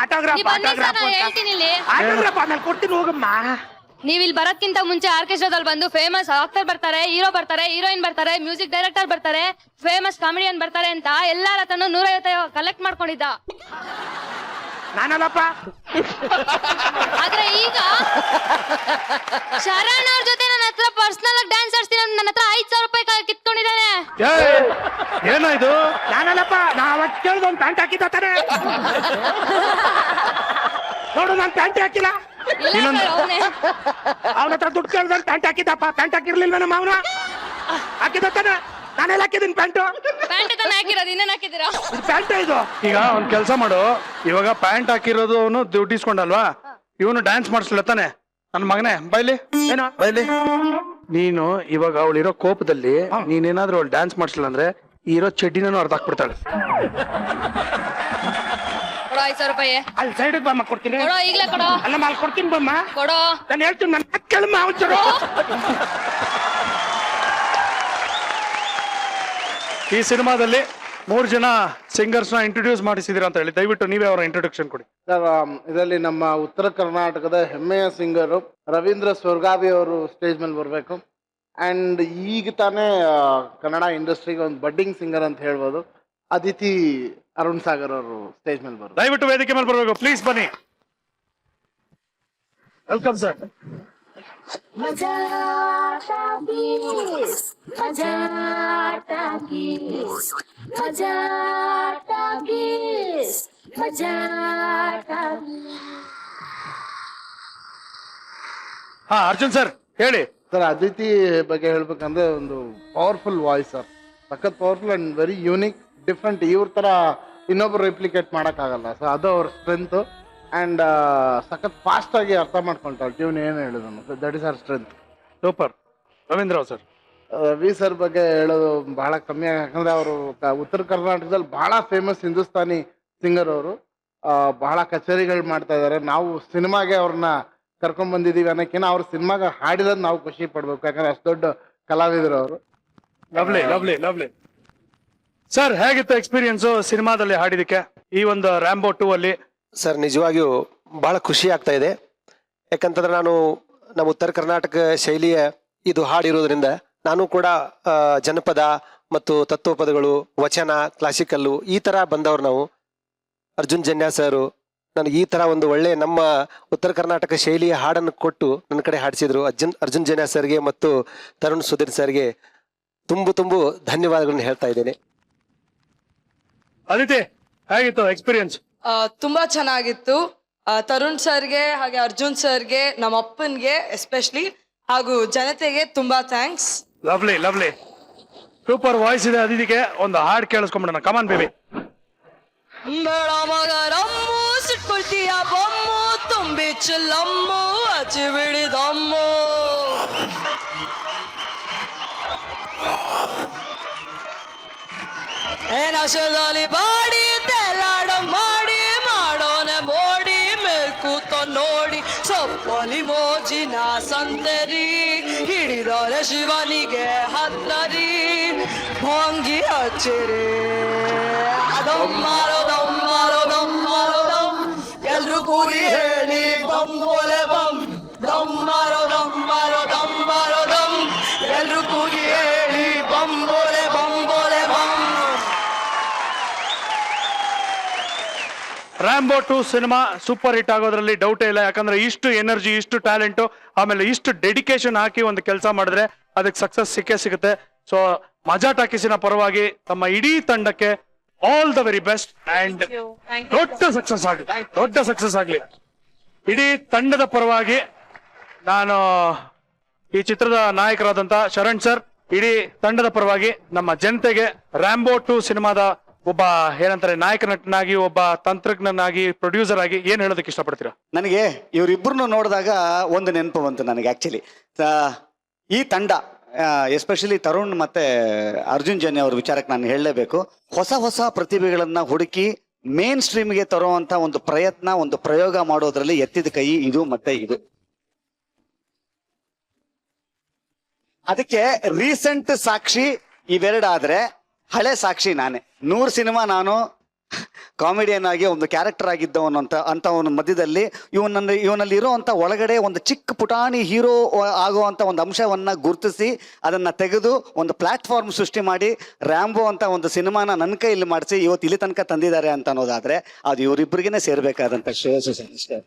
ಆಟೋಗ್ರಾಫ್ ನೀ ಬನ್ನಿ ಸರ್, ನಾನು ಹೇಳ್ತೀನಿ ಇಲ್ಲಿ. ಆಟೋಗ್ರಾಫ್ ಆಮೇಲೆ ಕೊಡ್ತೀನಿ, ಹೋಗಮ್ಮ. ನೀವ್ ಇಲ್ಲಿ ಬರೋದ್ಕಿಂತ ಮುಂಚೆ ಆರ್ಕೆಸ್ಟ್ರಾದಲ್ಲಿ ಬಂದು ಫೇಮಸ್ ಆಕ್ಟರ್ ಬರ್ತಾರೆ, ಹೀರೋ ಬರ್ತಾರೆ, ಹೀರೋಯಿನ್ ಬರ್ತಾರೆ, ಮ್ಯೂಸಿಕ್ ಡೈರೆಕ್ಟರ್ ಬರ್ತಾರೆ, ಫೇಮಸ್ ಕಾಮಿಡಿಯನ್ ಬರ್ತಾರೆ ಅಂತ ಎಲ್ಲಾರ ಹತ್ರನು 150 ಕಲೆಕ್ಟ್ ಮಾಡ್ಕೊಂಡಿದ್ದ. ನಾನಲ್ಲಪ್ಪ. ಆದ್ರೆ ಈಗ ಶರಣ್ ಅವ್ರ ಜೊತೆ ನನ್ನ ಹತ್ರ ಪರ್ಸನಲ್ ಆಗಿ ಡ್ಯಾನ್ಸ್ ಆಡ್ಸ್ತೀನಿ. ನನ್ನ ಹತ್ರ 5,000 ರೂಪಾಯಿ ಕಿತ್ಕೊಂಡಿದ್ದಾನೆ. ಏನಾಯ್ತು? ನಾನಲ್ಲಪ್ಪ, ನಾ ಅವತ್ತು ಕೇಳ್ದು ಒಂದು ಪ್ಯಾಂಟ್ ಹಾಕಿದ್ದ ತಾನೆ. ನೋಡು, ನಾನು ಪ್ಯಾಂಟ್ ಹಾಕಿಲ್ಲ. ಅವನ ಹತ್ರ ದುಡ್ಡು ಕೇಳ್ದ ಪ್ಯಾಂಟ್ ಹಾಕಿದ್ದಪ್ಪ. ಪ್ಯಾಂಟ್ ಹಾಕಿರ್ಲಿಲ್ವ ನಮ್ಮ ಅವನ? ಹಾಕಿದ ತಾನೆ. ನಾನೆಲ್ಲ ಹಾಕಿದ್ದೀನಿ ಪ್ಯಾಂಟು. ಪ್ಯಾಂಟ್ ತಾನೆ ಹಾಕಿರೋದು, ಇನ್ನೇನ್ ಹಾಕಿದ್ದೀರಾ? ಪ್ಯಾಂಟ್ ಇದು. ಈಗ ಒಂದ್ ಕೆಲಸ ಮಾಡು. ಇವಾಗ ಪ್ಯಾಂಟ್ ಹಾಕಿರೋದು ಅವನು ದುಡ್ಡು ಇಸ್ಕೊಂಡಲ್ವಾ, ಇವನು ಡ್ಯಾನ್ಸ್ ಮಾಡಿಸ್ಲಿಲ್ಲ ತಾನೆ. ನನ್ನ ಮಗನೇ ಬೈಲಿ, ಏನೋ ಬೈಲಿ. ನೀನು ಇವಾಗ ಅವಳಿರೋ ಕೋಪದಲ್ಲಿ ನೀನೇನಾದ್ರೂ ಅವಳು ಡ್ಯಾನ್ಸ್ ಮಾಡಿಸ್ಲಿಲ್ಲ ಅಂದ್ರೆ ಇರೋ ಚಡ್ಡಿನೂ ಅರ್ಧ ಹಾಕ್ಬಿಡ್ತಾಳೆ. ಕೊಡೋ 5,000 ರೂಪಾಯಿ. ಅಲ್ಲಿ ಸೈಡಿಗೆ ಬಮ್ಮ, ಕೊಡ್ತೀನಿ. ಕೊಡೋ, ಈಗ್ಲೇ ಕೊಡೋ. ಅಲ್ಲಮ್ಮ, ಅಲ್ಲಿ ಕೊಡ್ತೀನಿ ಬಮ್ಮ. ಕೊಡೋ. ನಾನು ಹೇಳ್ತೀನಿ, ನನ್ನ ಕೇಳಮ್ಮ ಒಂಚೂರು. ಈ ಸಿನಿಮಾದಲ್ಲಿ 3 ಜನ ಸಿಂಗರ್ಸ್ ನ ಇಂಟ್ರೊಡ್ಯೂಸ್ ಮಾಡಿಸಿದಿರ ಅಂತ ಹೇಳಿ, ದಯವಿಟ್ಟು ನೀವೇ ಅವರ ಇಂಟ್ರೊಡಕ್ಷನ್ ಕೊಡಿ. ಇದರಲ್ಲಿ ನಮ್ಮ ಉತ್ತರ ಕರ್ನಾಟಕದ ಹೆಮ್ಮೆಯ ಸಿಂಗರು ರವೀಂದ್ರ ಸ್ವರ್ಗಾವಿ ಅವರು ಸ್ಟೇಜ್ ಮೇಲೆ ಬರಬೇಕು. ಆ್ಯಂಡ್ ಈಗ ತಾನೇ ಕನ್ನಡ ಇಂಡಸ್ಟ್ರಿಗೆ ಒಂದು ಬಡ್ಡಿಂಗ್ ಸಿಂಗರ್ ಅಂತ ಹೇಳ್ಬೋದು, ಅದಿತಿ ಅರುಣ್ ಸಾಗರ್ ಅವರು ಸ್ಟೇಜ್ ಮೇಲೆ ಬರೋದು. ದಯವಿಟ್ಟು ವೇದಿಕೆ ಮೇಲೆ ಬರಬೇಕು, ಪ್ಲೀಸ್ ಬನ್ನಿ. Welcome sir. ಹಾ, ಅರ್ಜುನ್ ಸರ್ ಹೇಳಿ. ಸರ್, ಅದಿತಿ ಬಗ್ಗೆ ಹೇಳ್ಬೇಕಂದ್ರೆ ಒಂದು ಪವರ್ಫುಲ್ ವಾಯ್ಸ್ ಸರ್, ಸಖತ್ powerful and very unique, different. ಇವ್ರ ತರ ಇನ್ನೊಬ್ರು ರಿಪ್ಲಿಕೇಟ್ ಮಾಡೋಕ್ಕಾಗಲ್ಲ. ಸೊ ಅದು ಅವ್ರ ಸ್ಟ್ರೆಂತ್. ಆ್ಯಂಡ್ ಸಖತ್ ಫಾಸ್ಟ್ ಆಗಿ ಅರ್ಥ ಮಾಡ್ಕೊಳ್ತಾಳೆ ಟ್ಯೂನ್ ಏನು ಹೇಳಿದ್ರು. That is our strength. Super. Ravindra sir. Ravi sir ಬಗ್ಗೆ ಹೇಳೋದು ಬಹಳ ಕಮ್ಮಿ, ಯಾಕಂದ್ರೆ ಅವರು ಉತ್ತರ ಕರ್ನಾಟಕದಲ್ಲಿ ಬಹಳ ಫೇಮಸ್ ಹಿಂದೂಸ್ತಾನಿ ಸಿಂಗರ್ ಅವರು. ಬಹಳ ಕಚೇರಿಗಳು ಮಾಡ್ತಾ ಇದ್ದಾರೆ. ನಾವು ಸಿನಿಮಾಗೆ ಅವ್ರನ್ನ ಕರ್ಕೊಂಡ್ ಬಂದಿದೀವಿ ಅನ್ನೋಕ್ಕಿಂತ ಅವ್ರ ಸಿನಿಮಾಗ ಹಾಡಿರೋದು ನಾವು ಖುಷಿ ಪಡ್ಬೇಕು, ಯಾಕಂದ್ರೆ ಅಷ್ಟು ದೊಡ್ಡ ಕಲಾವಿದರು ಅವರು. Lovely lovely lovely. ಸರ್, ಹೇಗಿತ್ತು ಎಕ್ಸ್ಪೀರಿಯನ್ಸು ಸಿನಿಮಾದಲ್ಲಿ ಹಾಡಿದಕ್ಕೆ ಈ ಒಂದು ರ್ಯಾಂಬೋ 2 ಅಲ್ಲಿ? ಸರ್, ನಿಜವಾಗಿಯೂ ಬಹಳ ಖುಷಿ ಆಗ್ತಾ ಇದೆ. ಯಾಕಂತಂದ್ರೆ ನಾನು ನಮ್ಮ ಉತ್ತರ ಕರ್ನಾಟಕ ಶೈಲಿಯ ಇದು ಹಾಡಿರೋದ್ರಿಂದ ನಾನು ಕೂಡ ಜನಪದ ಮತ್ತು ತತ್ವಪದಗಳು, ವಚನ, ಕ್ಲಾಸಿಕಲ್ಲು ಈ ಥರ ಬಂದವರು ನಾವು. ಅರ್ಜುನ್ ಜನ್ಯ ಸರು, ನನಗೆ ಈ ತರ ಒಂದು ಒಳ್ಳೆ ನಮ್ಮ ಉತ್ತರ ಕರ್ನಾಟಕ ಶೈಲಿಯ ಹಾಡನ್ನು ಕೊಟ್ಟು ನನ್ನ ಕಡೆ ಹಾಡಿಸಿದ್ರು ಅರ್ಜುನ್ ಜನ್ಯ ಸರ್ಗೆ ಮತ್ತು ತರುಣ್ ಸುಧೀರ್ ಸರ್ಗೆ ತುಂಬು ಧನ್ಯವಾದಗಳನ್ನು ಹೇಳ್ತಾ ಇದ್ದೇನೆ. ಅದಿತಿ ಹೇಗಿತ್ತು ಎಕ್ಸ್ಪೀರಿಯನ್ಸ್? ತುಂಬಾ ಚೆನ್ನಾಗಿತ್ತು. ತರುಣ್ ಸರ್ಗೆ ಹಾಗೆ ಅರ್ಜುನ್ ಸರ್ಗೆ ನಮ್ಮ ಅಪ್ಪನ್ಗೆ ಎಸ್ಪೆಷಲಿ ಹಾಗೂ ಜನತೆಗೆ ತುಂಬಾ thanks. Lovely lovely super voice ಇದೆ ಅದಿತಿಗೆ. ಒಂದು ಹಾಡು ಕೇಳಿಸ್ಕೊಂಡ್ಬಿಡೋಣ. ಕಮಾನ್ ಬೇಬಿ. ಬೇಡ ಮಗರಮ್ಮು ಸಿಟ್ಕೊಳ್ತೀಯ ಬೊಮ್ಮು ತುಂಬಿ ಚಿಲ್ಲಮ್ಮು ಹಚ್ಚಿ ಬಿಡಿದಮ್ಮು. ನಶದಲ್ಲಿ ಬಾಡಿ ತೆಲಾಡ ಮಾಡಿ ಮಾಡೋನೆ ಬೋಡಿ ಮೇಲ್ ಕೂತ ನೋಡಿ ಸೊಪ್ಪಲಿ ಮೋಜಿನ ಸಂತರಿ ಹಿಡಿದೋರೆ ಶಿವನಿಗೆ ಹತ್ತರಿ ಭಂಗಿ ಹಚ್ಚಿರಿ ದಮ್ಮಾರೋ ದಮ್ಮಾರೋ ದಮ್ಮಾರೋ ದಮ್ ಎಲ್ರು ಕೂಗಿ ಹೇಳಿ ಬಂಬೋಲೆ ಬಮ್ ದಮ್ಮಾರೋ ದಮ್ಮಾರೋ ದಮ್ಮಾರೋ ದಮ್ ಎಲ್ರು ಕೂಗಿ ಹೇಳಿ ಬಂಬೋಲೆ ಬಂಬೋಲೆ ಬಮ್. ರ್ಯಾಂಬೋ 2 ಸಿನಿಮಾ ಸೂಪರ್ ಹಿಟ್ ಆಗೋದ್ರಲ್ಲಿ ಡೌಟೇ ಇಲ್ಲ. ಯಾಕಂದ್ರೆ ಇಷ್ಟು ಎನರ್ಜಿ, ಇಷ್ಟು ಟ್ಯಾಲೆಂಟು, ಆಮೇಲೆ ಇಷ್ಟು ಡೆಡಿಕೇಶನ್ ಹಾಕಿ ಒಂದು ಕೆಲಸ ಮಾಡಿದ್ರೆ ಅದಕ್ಕೆ ಸಕ್ಸಸ್ ಸಿಕ್ಕೇ ಸಿಗುತ್ತೆ. ಸೊ ಮಜಾ ಟಾಕೀಸಿನ ಪರವಾಗಿ ತಮ್ಮ ಇಡೀ ತಂಡಕ್ಕೆ all the very best and ದೊಡ್ಡ ಸಕ್ಸಸ್ ಆಗ್ಲಿ. ಇಡೀ ತಂಡದ ಪರವಾಗಿ ನಾನು ಈ ಚಿತ್ರದ ನಾಯಕರಾದಂತ ಶರಣ್ ಸರ್, ಇಡೀ ತಂಡದ ಪರವಾಗಿ ನಮ್ಮ ಜನತೆಗೆ ರ್ಯಾಂಬೋ 2 ಸಿನಿಮಾದ ಒಬ್ಬ ಏನಂತಾರೆ ನಾಯಕ ನಟನಾಗಿ, ಒಬ್ಬ ತಂತ್ರಜ್ಞನಾಗಿ, ಪ್ರೊಡ್ಯೂಸರ್ ಆಗಿ ಏನ್ ಹೇಳೋದಕ್ಕೆ ಇಷ್ಟಪಡ್ತೀರಾ? ನನಗೆ ಇವರಿಬ್ಬರನ್ನು ನೋಡಿದಾಗ ಒಂದು ನೆನಪು ಬಂತು ನನಗೆ. ಆಕ್ಚುಲಿ ಈ ತಂಡ ಎಸ್ಪೆಷಲಿ ತರುಣ್ ಮತ್ತೆ ಅರ್ಜುನ್ ಜನ್ಯ ಅವ್ರ ವಿಚಾರಕ್ಕೆ ನಾನು ಹೇಳಲೇಬೇಕು. ಹೊಸ ಪ್ರತಿಭೆಗಳನ್ನ ಹುಡುಕಿ ಮೇನ್ ಸ್ಟ್ರೀಮ್ಗೆ ತರುವಂತ ಒಂದು ಪ್ರಯತ್ನ, ಒಂದು ಪ್ರಯೋಗ ಮಾಡೋದ್ರಲ್ಲಿ ಎತ್ತಿದ ಕೈ ಇದು ಮತ್ತೆ ಇದು. ಅದಕ್ಕೆ ರೀಸೆಂಟ್ ಸಾಕ್ಷಿ ಇವೆರಡಾದ್ರೆ ಹಳೆ ಸಾಕ್ಷಿ ನಾನೇ. 100 ಸಿನಿಮಾ ನಾನು ಕಾಮಿಡಿಯನ್ ಆಗಿ ಒಂದು ಕ್ಯಾರೆಕ್ಟರ್ ಆಗಿದ್ದವನು ಅಂತ ಒಂದು ಮಧ್ಯದಲ್ಲಿ ಇವನಲ್ಲಿ ಇರುವಂತ ಒಳಗಡೆ ಒಂದು ಚಿಕ್ಕ ಪುಟಾಣಿ ಹೀರೋ ಆಗುವಂತ ಒಂದು ಅಂಶವನ್ನ ಗುರುತಿಸಿ ಅದನ್ನ ತೆಗೆದು ಒಂದು ಪ್ಲಾಟ್ಫಾರ್ಮ್ ಸೃಷ್ಟಿ ಮಾಡಿ ರ್ಯಾಂಬೋ ಅಂತ ಒಂದು ಸಿನಿಮಾನ ನನ್ನ ಕೈಯಲ್ಲಿ ಮಾಡಿಸಿ ಇವತ್ತು ಇಲ್ಲಿ ತನಕ ತಂದಿದ್ದಾರೆ ಅಂತ ಅನ್ನೋದಾದ್ರೆ ಅದು ಇವರಿಬ್ಬರಿಗೇನೆ ಸೇರ್ಬೇಕಾದಂತ ಶ್ರೇಯಸ್ಸು ಅಷ್ಟೇ.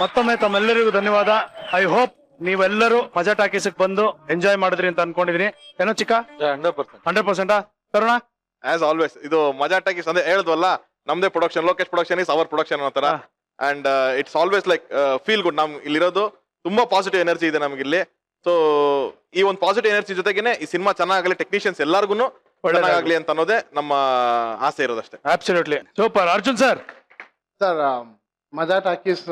ಮತ್ತೊಮ್ಮೆ ತಮ್ಮೆಲ್ಲರಿಗೂ ಧನ್ಯವಾದ. ಐ ಹೋಪ್ ನೀವೆಲ್ಲರೂ ಮಜಾ ಟಾಕೀಸ್ಗೆ ಬಂದು ಎಂಜಾಯ್ ಮಾಡಿದ್ರಿ ಅಂತ ಅನ್ಕೊಂಡಿದೀನಿ. ಏನೋ ಚಿಕ್ಕ 100%. ತರುಣ ಆಸ್ ಆಲ್ವೇಸ್ ಇದು ಮಜಾ ಟಾಕೀಸ್ ಅಂದ್ರೆ ಹೇಳಿದ್ವಲ್ಲ, ನಮ್ದೇ production, Lokesh production is our production ಅನ್ನೋ and it's always like feel good. ನಮ್ ಇಲ್ಲಿರೋದು ತುಂಬಾ ಪಾಸಿಟಿವ್ ಎನರ್ಜಿ ಇದೆ ನಮ್ಗಿಲ್ಲಿ. ಸೊ ಈ ಒಂದು ಪಾಸಿಟಿವ್ ಎನರ್ಜಿ ಜೊತೆಗೇನೆ ಈ ಸಿನಿಮಾ ಚೆನ್ನಾಗಲಿ, ಟೆಕ್ನಿಷಿಯನ್ಸ್ ಎಲ್ಲಾರ್ಗು ಒಳ್ಳೆದಾಗ್ಲಿ ಅಂತ ಅನ್ನೋದೇ ನಮ್ಮ ಆಸೆ ಇರೋದಷ್ಟೇ. Absolutely super. Arjun sir Majaa talkies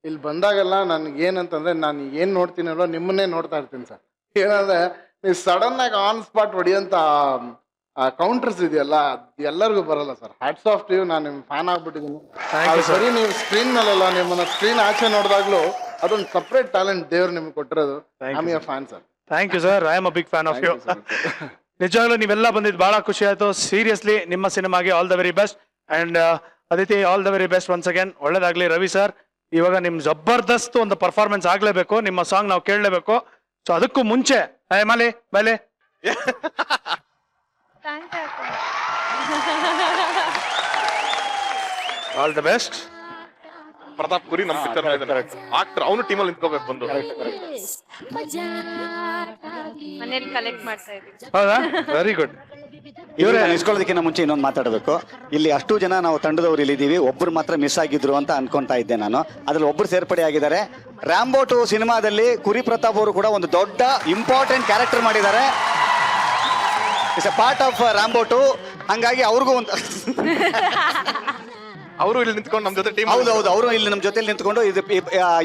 ಇಲ್ಲಿ ಬಂದಾಗೆಲ್ಲ ನನ್ಗೆ ಏನಂತಂದ್ರೆ ನಾನು ಏನ್ ನೋಡ್ತೀನಲ್ಲೋ ನಿಮ್ಮನ್ನೇ ನೋಡ್ತಾ ಇರ್ತೀನಿ ಸರ್. ಏನಂದ್ರೆ ನೀವು ಸಡನ್ ಆಗಿ ಆನ್ ಸ್ಪಾಟ್ ಹೊಡಿಯಂತ ಕೌಂಟರ್ಸ್ ಇದೆಯಲ್ಲ ಎಲ್ಲರಿಗೂ ಬರಲ್ಲ sir. Hats off to you. ನಾನು ನಿಮ್ ಫ್ಯಾನ್ ಆಗ್ಬಿಟ್ಟಿದ್ದೀನಿ. ಸರಿ, ನೀವು ಸ್ಕ್ರೀನ್ ಮೇಲೆಲ್ಲ ನಿಮ್ಮನ್ನ ಸ್ಕ್ರೀನ್ ಆಚೆ ನೋಡಿದಾಗ್ಲೂ ಅದೊಂದು ಸಪ್ರೇಟ್ ಟ್ಯಾಲೆಂಟ್ ದೇವ್ರು ನಿಮ್ಗೆ ಕೊಟ್ಟಿರೋದು. I am your fan sir. Thank you sir. I am a big fan of you. ನಿಜವಾಗ್ಲೂ ನೀವೆಲ್ಲ ಬಂದಿದ್ದು ಬಹಳ ಖುಷಿ ಆಯ್ತು. ಸೀರಿಯಸ್ಲಿ ನಿಮ್ಮ ಸಿನಿಮಾಗೆ all the very best and Aditi all the very best once again. ಒಳ್ಳೇದಾಗ್ಲಿ. ರವಿ ಸರ್, ಇವಾಗ ನಿಮ್ ಜಬರ್ದಸ್ತ್ ಒಂದು ಪರ್ಫಾರ್ಮೆನ್ಸ್ ಆಗ್ಲೇಬೇಕು, ನಿಮ್ಮ ಸಾಂಗ್ ನಾವು ಕೇಳಲೇಬೇಕು. ಸೊ ಅದಕ್ಕೂ ಮುಂಚೆ ಮಾಲೆ ಬಾಲೆ ಆಲ್ ದ ಬೆಸ್ಟ್. ಪ್ರತಾಪ್ ಕುರಿ ನಮ್ಮ ಪಿಕ್ಚರ್ ಆಕ್ಟರ್, ಅವನು ಟೀಮಲ್ಲಿ ನಿಂತ್ಕೋಬೇಕು ಬಂದು. ಮನೇಲಿ ಕಲೆಕ್ಟ್ ಮಾಡ್ತಾ ಇದ್ದೀವಿ. ಹೌದಾ? Very good. ಇವರೇ ಇಸ್ಕೊಳ್ಳೋದಕ್ಕಿಂತ ಮುಂಚೆ ಇನ್ನೊಂದು ಮಾತಾಡಬೇಕು. ಇಲ್ಲಿ ಅಷ್ಟು ಜನ ನಾವು ತಂಡದವ್ರು ಇಲ್ಲಿದ್ದೀವಿ, ಒಬ್ರು ಮಾತ್ರ ಮಿಸ್ ಆಗಿದ್ರು ಅಂತ ಅನ್ಕೊಂತಾ ಇದ್ದೆ ನಾನು. ಅದ್ರಲ್ಲಿ ಒಬ್ರು ಸೇರ್ಪಡೆ ಆಗಿದ್ದಾರೆ. ರ್ಯಾಂಬೋ 2 ಸಿನಿಮಾದಲ್ಲಿ ಕುರಿ ಪ್ರತಾಪ್ ಅವರು ಕೂಡ ಒಂದು ದೊಡ್ಡ ಇಂಪಾರ್ಟೆಂಟ್ ಕ್ಯಾರೆಕ್ಟರ್ ಮಾಡಿದ್ದಾರೆ. It's A part of Rambo 2. ಹಂಗಾಗಿ ಅವ್ರಿಗೂ ಒಂದು ಅವರು ಇಲ್ಲಿ ನಿಂತ್ಕೊಂಡು ನಮ್ಮ ಜೊತೆ ಟೀಮ್. ಹೌದೌದು, ಅವರು ಇಲ್ಲಿ ನಮ್ಮ ಜೊತೆಲಿ ನಿಂತ್ಕೊಂಡು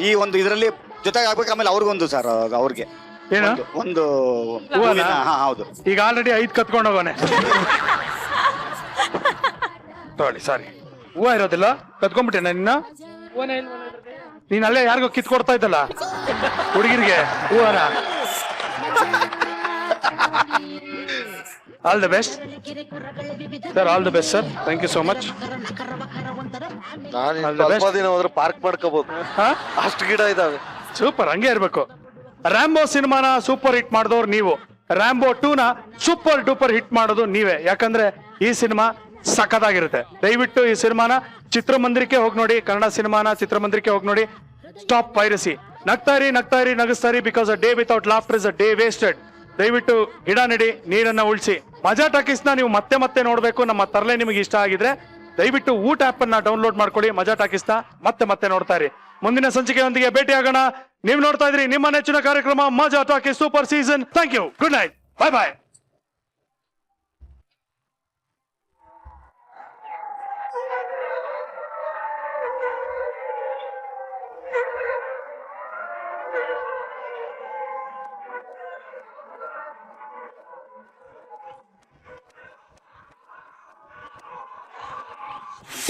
ಈ ಒಂದು ಇದರಲ್ಲಿ ಜೊತೆಗೆ ಆಗ್ಬೇಕು. ಆಮೇಲೆ ಅವ್ರಿಗೊಂದು ಸರ್, ಅವ್ರಿಗೆ ಏನು ಒಂದು ಹೌದು. ಈಗ ಆಲ್ರೆಡಿ 5 ಕತ್ಕೊಂಡು ಹೋಗೋನೆ. ಸಾರಿ, ಹೂವ ಇರೋದಿಲ್ಲ, ಕತ್ಕೊಂಡ್ಬಿಟ್ಟೆ ನಿನ್ನ. ನೀನ್ ಅಲ್ಲೇ ಯಾರಿಗೋ ಕಿತ್ಕೊಡ್ತಾ ಇದ್ದಲ್ಲ ಹುಡುಗಿರಿಗೆ ಹೂವನ. All the best sir. All the best sir. Thank you so much. ಸ್ವಲ್ಪ ದಿನ ಹೋದ್ರೆ ಪಾರ್ಕ್ ಮಾಡ್ಕೋಬಹುದು, ಅಷ್ಟು ಗಿಡ ಇದಾವೆ. ಸೂಪರ್, ಹಂಗೆ ಇರ್ಬೇಕು. ರ್ಯಾಂಬೋ ಸಿನಿಮಾನ ಸೂಪರ್ ಹಿಟ್ ಮಾಡಿದವ್ರು ನೀವು, ರ್ಯಾಂಬೋ 2ನ ಸೂಪರ್ ಡೂಪರ್ ಹಿಟ್ ಮಾಡೋದು ನೀವೇ. ಯಾಕಂದ್ರೆ ಈ ಸಿನಿಮಾ ಸಖತ್ತಾಗಿರುತ್ತೆ. ದಯವಿಟ್ಟು ಈ ಸಿನಿಮಾನ ಚಿತ್ರಮಂದಿರಕ್ಕೆ ಹೋಗಿ ನೋಡಿ, ಕನ್ನಡ ಸಿನಿಮಾನ ಚಿತ್ರಮಂದಿರಕ್ಕೆ ಹೋಗಿ ನೋಡಿ. Stop piracy. ನಗ್ತಾರಿ ನಗ್ತಾರಿ ನಗಿಸ್ತಾರಿ, because a day without laughter is a day wasted. ದಯವಿಟ್ಟು ಗಿಡ ನೆಡಿ, ನೀರನ್ನ ಉಳಿಸಿ. ಮಜಾ ಟಾಕೀಸ್ನ ನೀವು ಮತ್ತೆ ಮತ್ತೆ ನೋಡ್ಬೇಕು. ನಮ್ಮ ತರಲೆ ನಿಮಗೆ ಇಷ್ಟ ಆಗಿದ್ರೆ ದಯವಿಟ್ಟು ಊಟ ಆಪ್ ಅನ್ನ ಡೌನ್ಲೋಡ್ ಮಾಡ್ಕೊಳ್ಳಿ. ಮಜಾ ಟಾಕೀಸ್ನ ಮತ್ತೆ ಮತ್ತೆ ನೋಡ್ತಾ ಇರಿ. ಮುಂದಿನ ಸಂಚಿಕೆಯೊಂದಿಗೆ ಭೇಟಿ ಆಗೋಣ. ನೀವು ನೋಡ್ತಾ ಇದ್ರಿ ನಿಮ್ಮ ನೆಚ್ಚಿನ ಕಾರ್ಯಕ್ರಮ Majaa talkies super season. Thank you, good night, bye bye.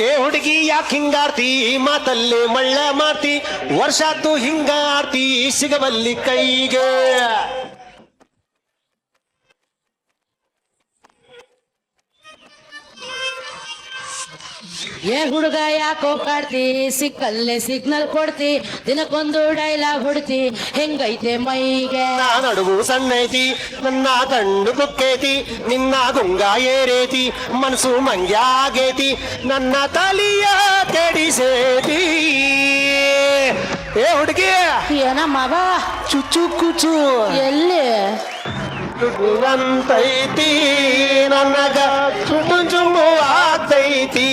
ಏ ಹುಡುಗಿ ಯಾಕೆ ಹಿಂಗಾಡ್ತಿ, ಮಾತಲ್ಲೇ ಮಳ್ಳ ಮಾಡ್ತಿ, ವರ್ಷಾತು ಹಿಂಗಾಡ್ತಿ ಸಿಗಬಲ್ಲಿ ಕೈಗೆ. ಏ ಹುಡುಗ ಯಾಕೋ ಕಾಡ್ತಿ, ಸಿಕ್ಕಲ್ಲೇ ಸಿಗ್ನಲ್ ಕೊಡ್ತಿ, ದಿನಕ್ಕೊಂದು ಡೈಲಾಗ್ ಹೊಡ್ತಿ, ಹೆಂಗೈತೆ ಮೈಗೆ. ನಡುವು ಸಣ್ಣೈತಿ, ನನ್ನ ಗಂಡು ಕುಕ್ಕೈತಿ, ನಿನ್ನ ಗುಂಗ ಏರೇತಿ, ಮನಸ್ಸು ಮಂಗ್ಯ ಆಗೈತಿ, ನನ್ನ ತಲಿಯ ಕೆಡಿಸೇತಿ. ಏ ಹುಡುಗಿ ಏನಮ್ಮ ಬಾ ಚುಚ್ಚು ಕುಚು ಎಲ್ಲಿ ಅಂತೈತಿ, ನನಗ ಚುಟು ಚುಮ್ಮು ಆಗ್ತೈತಿ,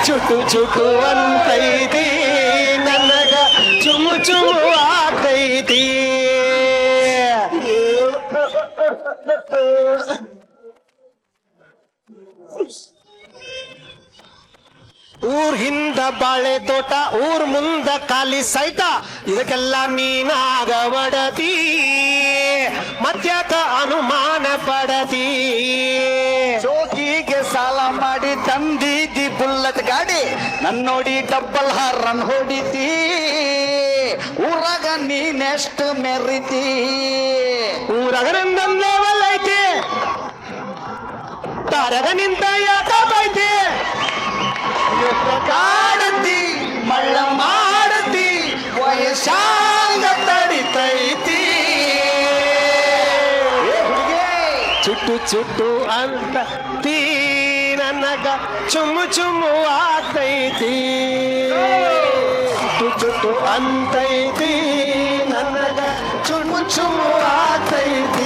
ಚುಟು ಚುಟು ಅಂತೈತಿ, ನನಗ ಚುಮ್ಮು ಚುಮ್ಮು ಆಗ್ತೈತಿ. ಊರ್ ಹಿಂದ ಬಾಳೆ ತೋಟ, ಊರ್ ಮುಂದ ಖಾಲಿ ಸೈಟ, ಇದಕ್ಕೆಲ್ಲ ನೀನಾಗ ಒಡತಿ, ಮತ್ಯಾಕ ಅನುಮಾನ ಪಡತಿ. ಜೋಗಿಗೆ ಸಾಲ ಮಾಡಿ ತಂದಿದ್ದಿ ಬುಲ್ಲಟ್ ಗಾಡಿ, ನನ್ನೋಡಿ ಡಬ್ಬಲ್ ಹಾರನ್ ಹೊಡಿತಿ, ಊರಾಗ ನೀನೆಷ್ಟು ಮೆರಿತಿ. ಊರಾಗ ನಂದೊಂದ್ ಲೆವೆಲ್ ಐತಿ, ತಾರಗ ನಿಂತ ಯಾಕ ಬೈತಿ, ಕಾಡತಿ ಮಳ್ಳ ಮಾಡತಿ, ವಯಸ್ಸಾಂಗ ತಡಿತೈತಿ. ಚುಟ್ಟು ಚುಟ್ಟು ಅಂತ ತೀ, ನನಗ ಚುಮ್ಮು ಚುಮ್ಮು ಆಗ್ತೈತಿ, ಚುಟ್ಟು ಚುಟ್ಟು ಅಂತೈತಿ, ನನಗ ಚುಮ್ಮು ಚುಮ್ಮು ಆಗ್ತೈತಿ.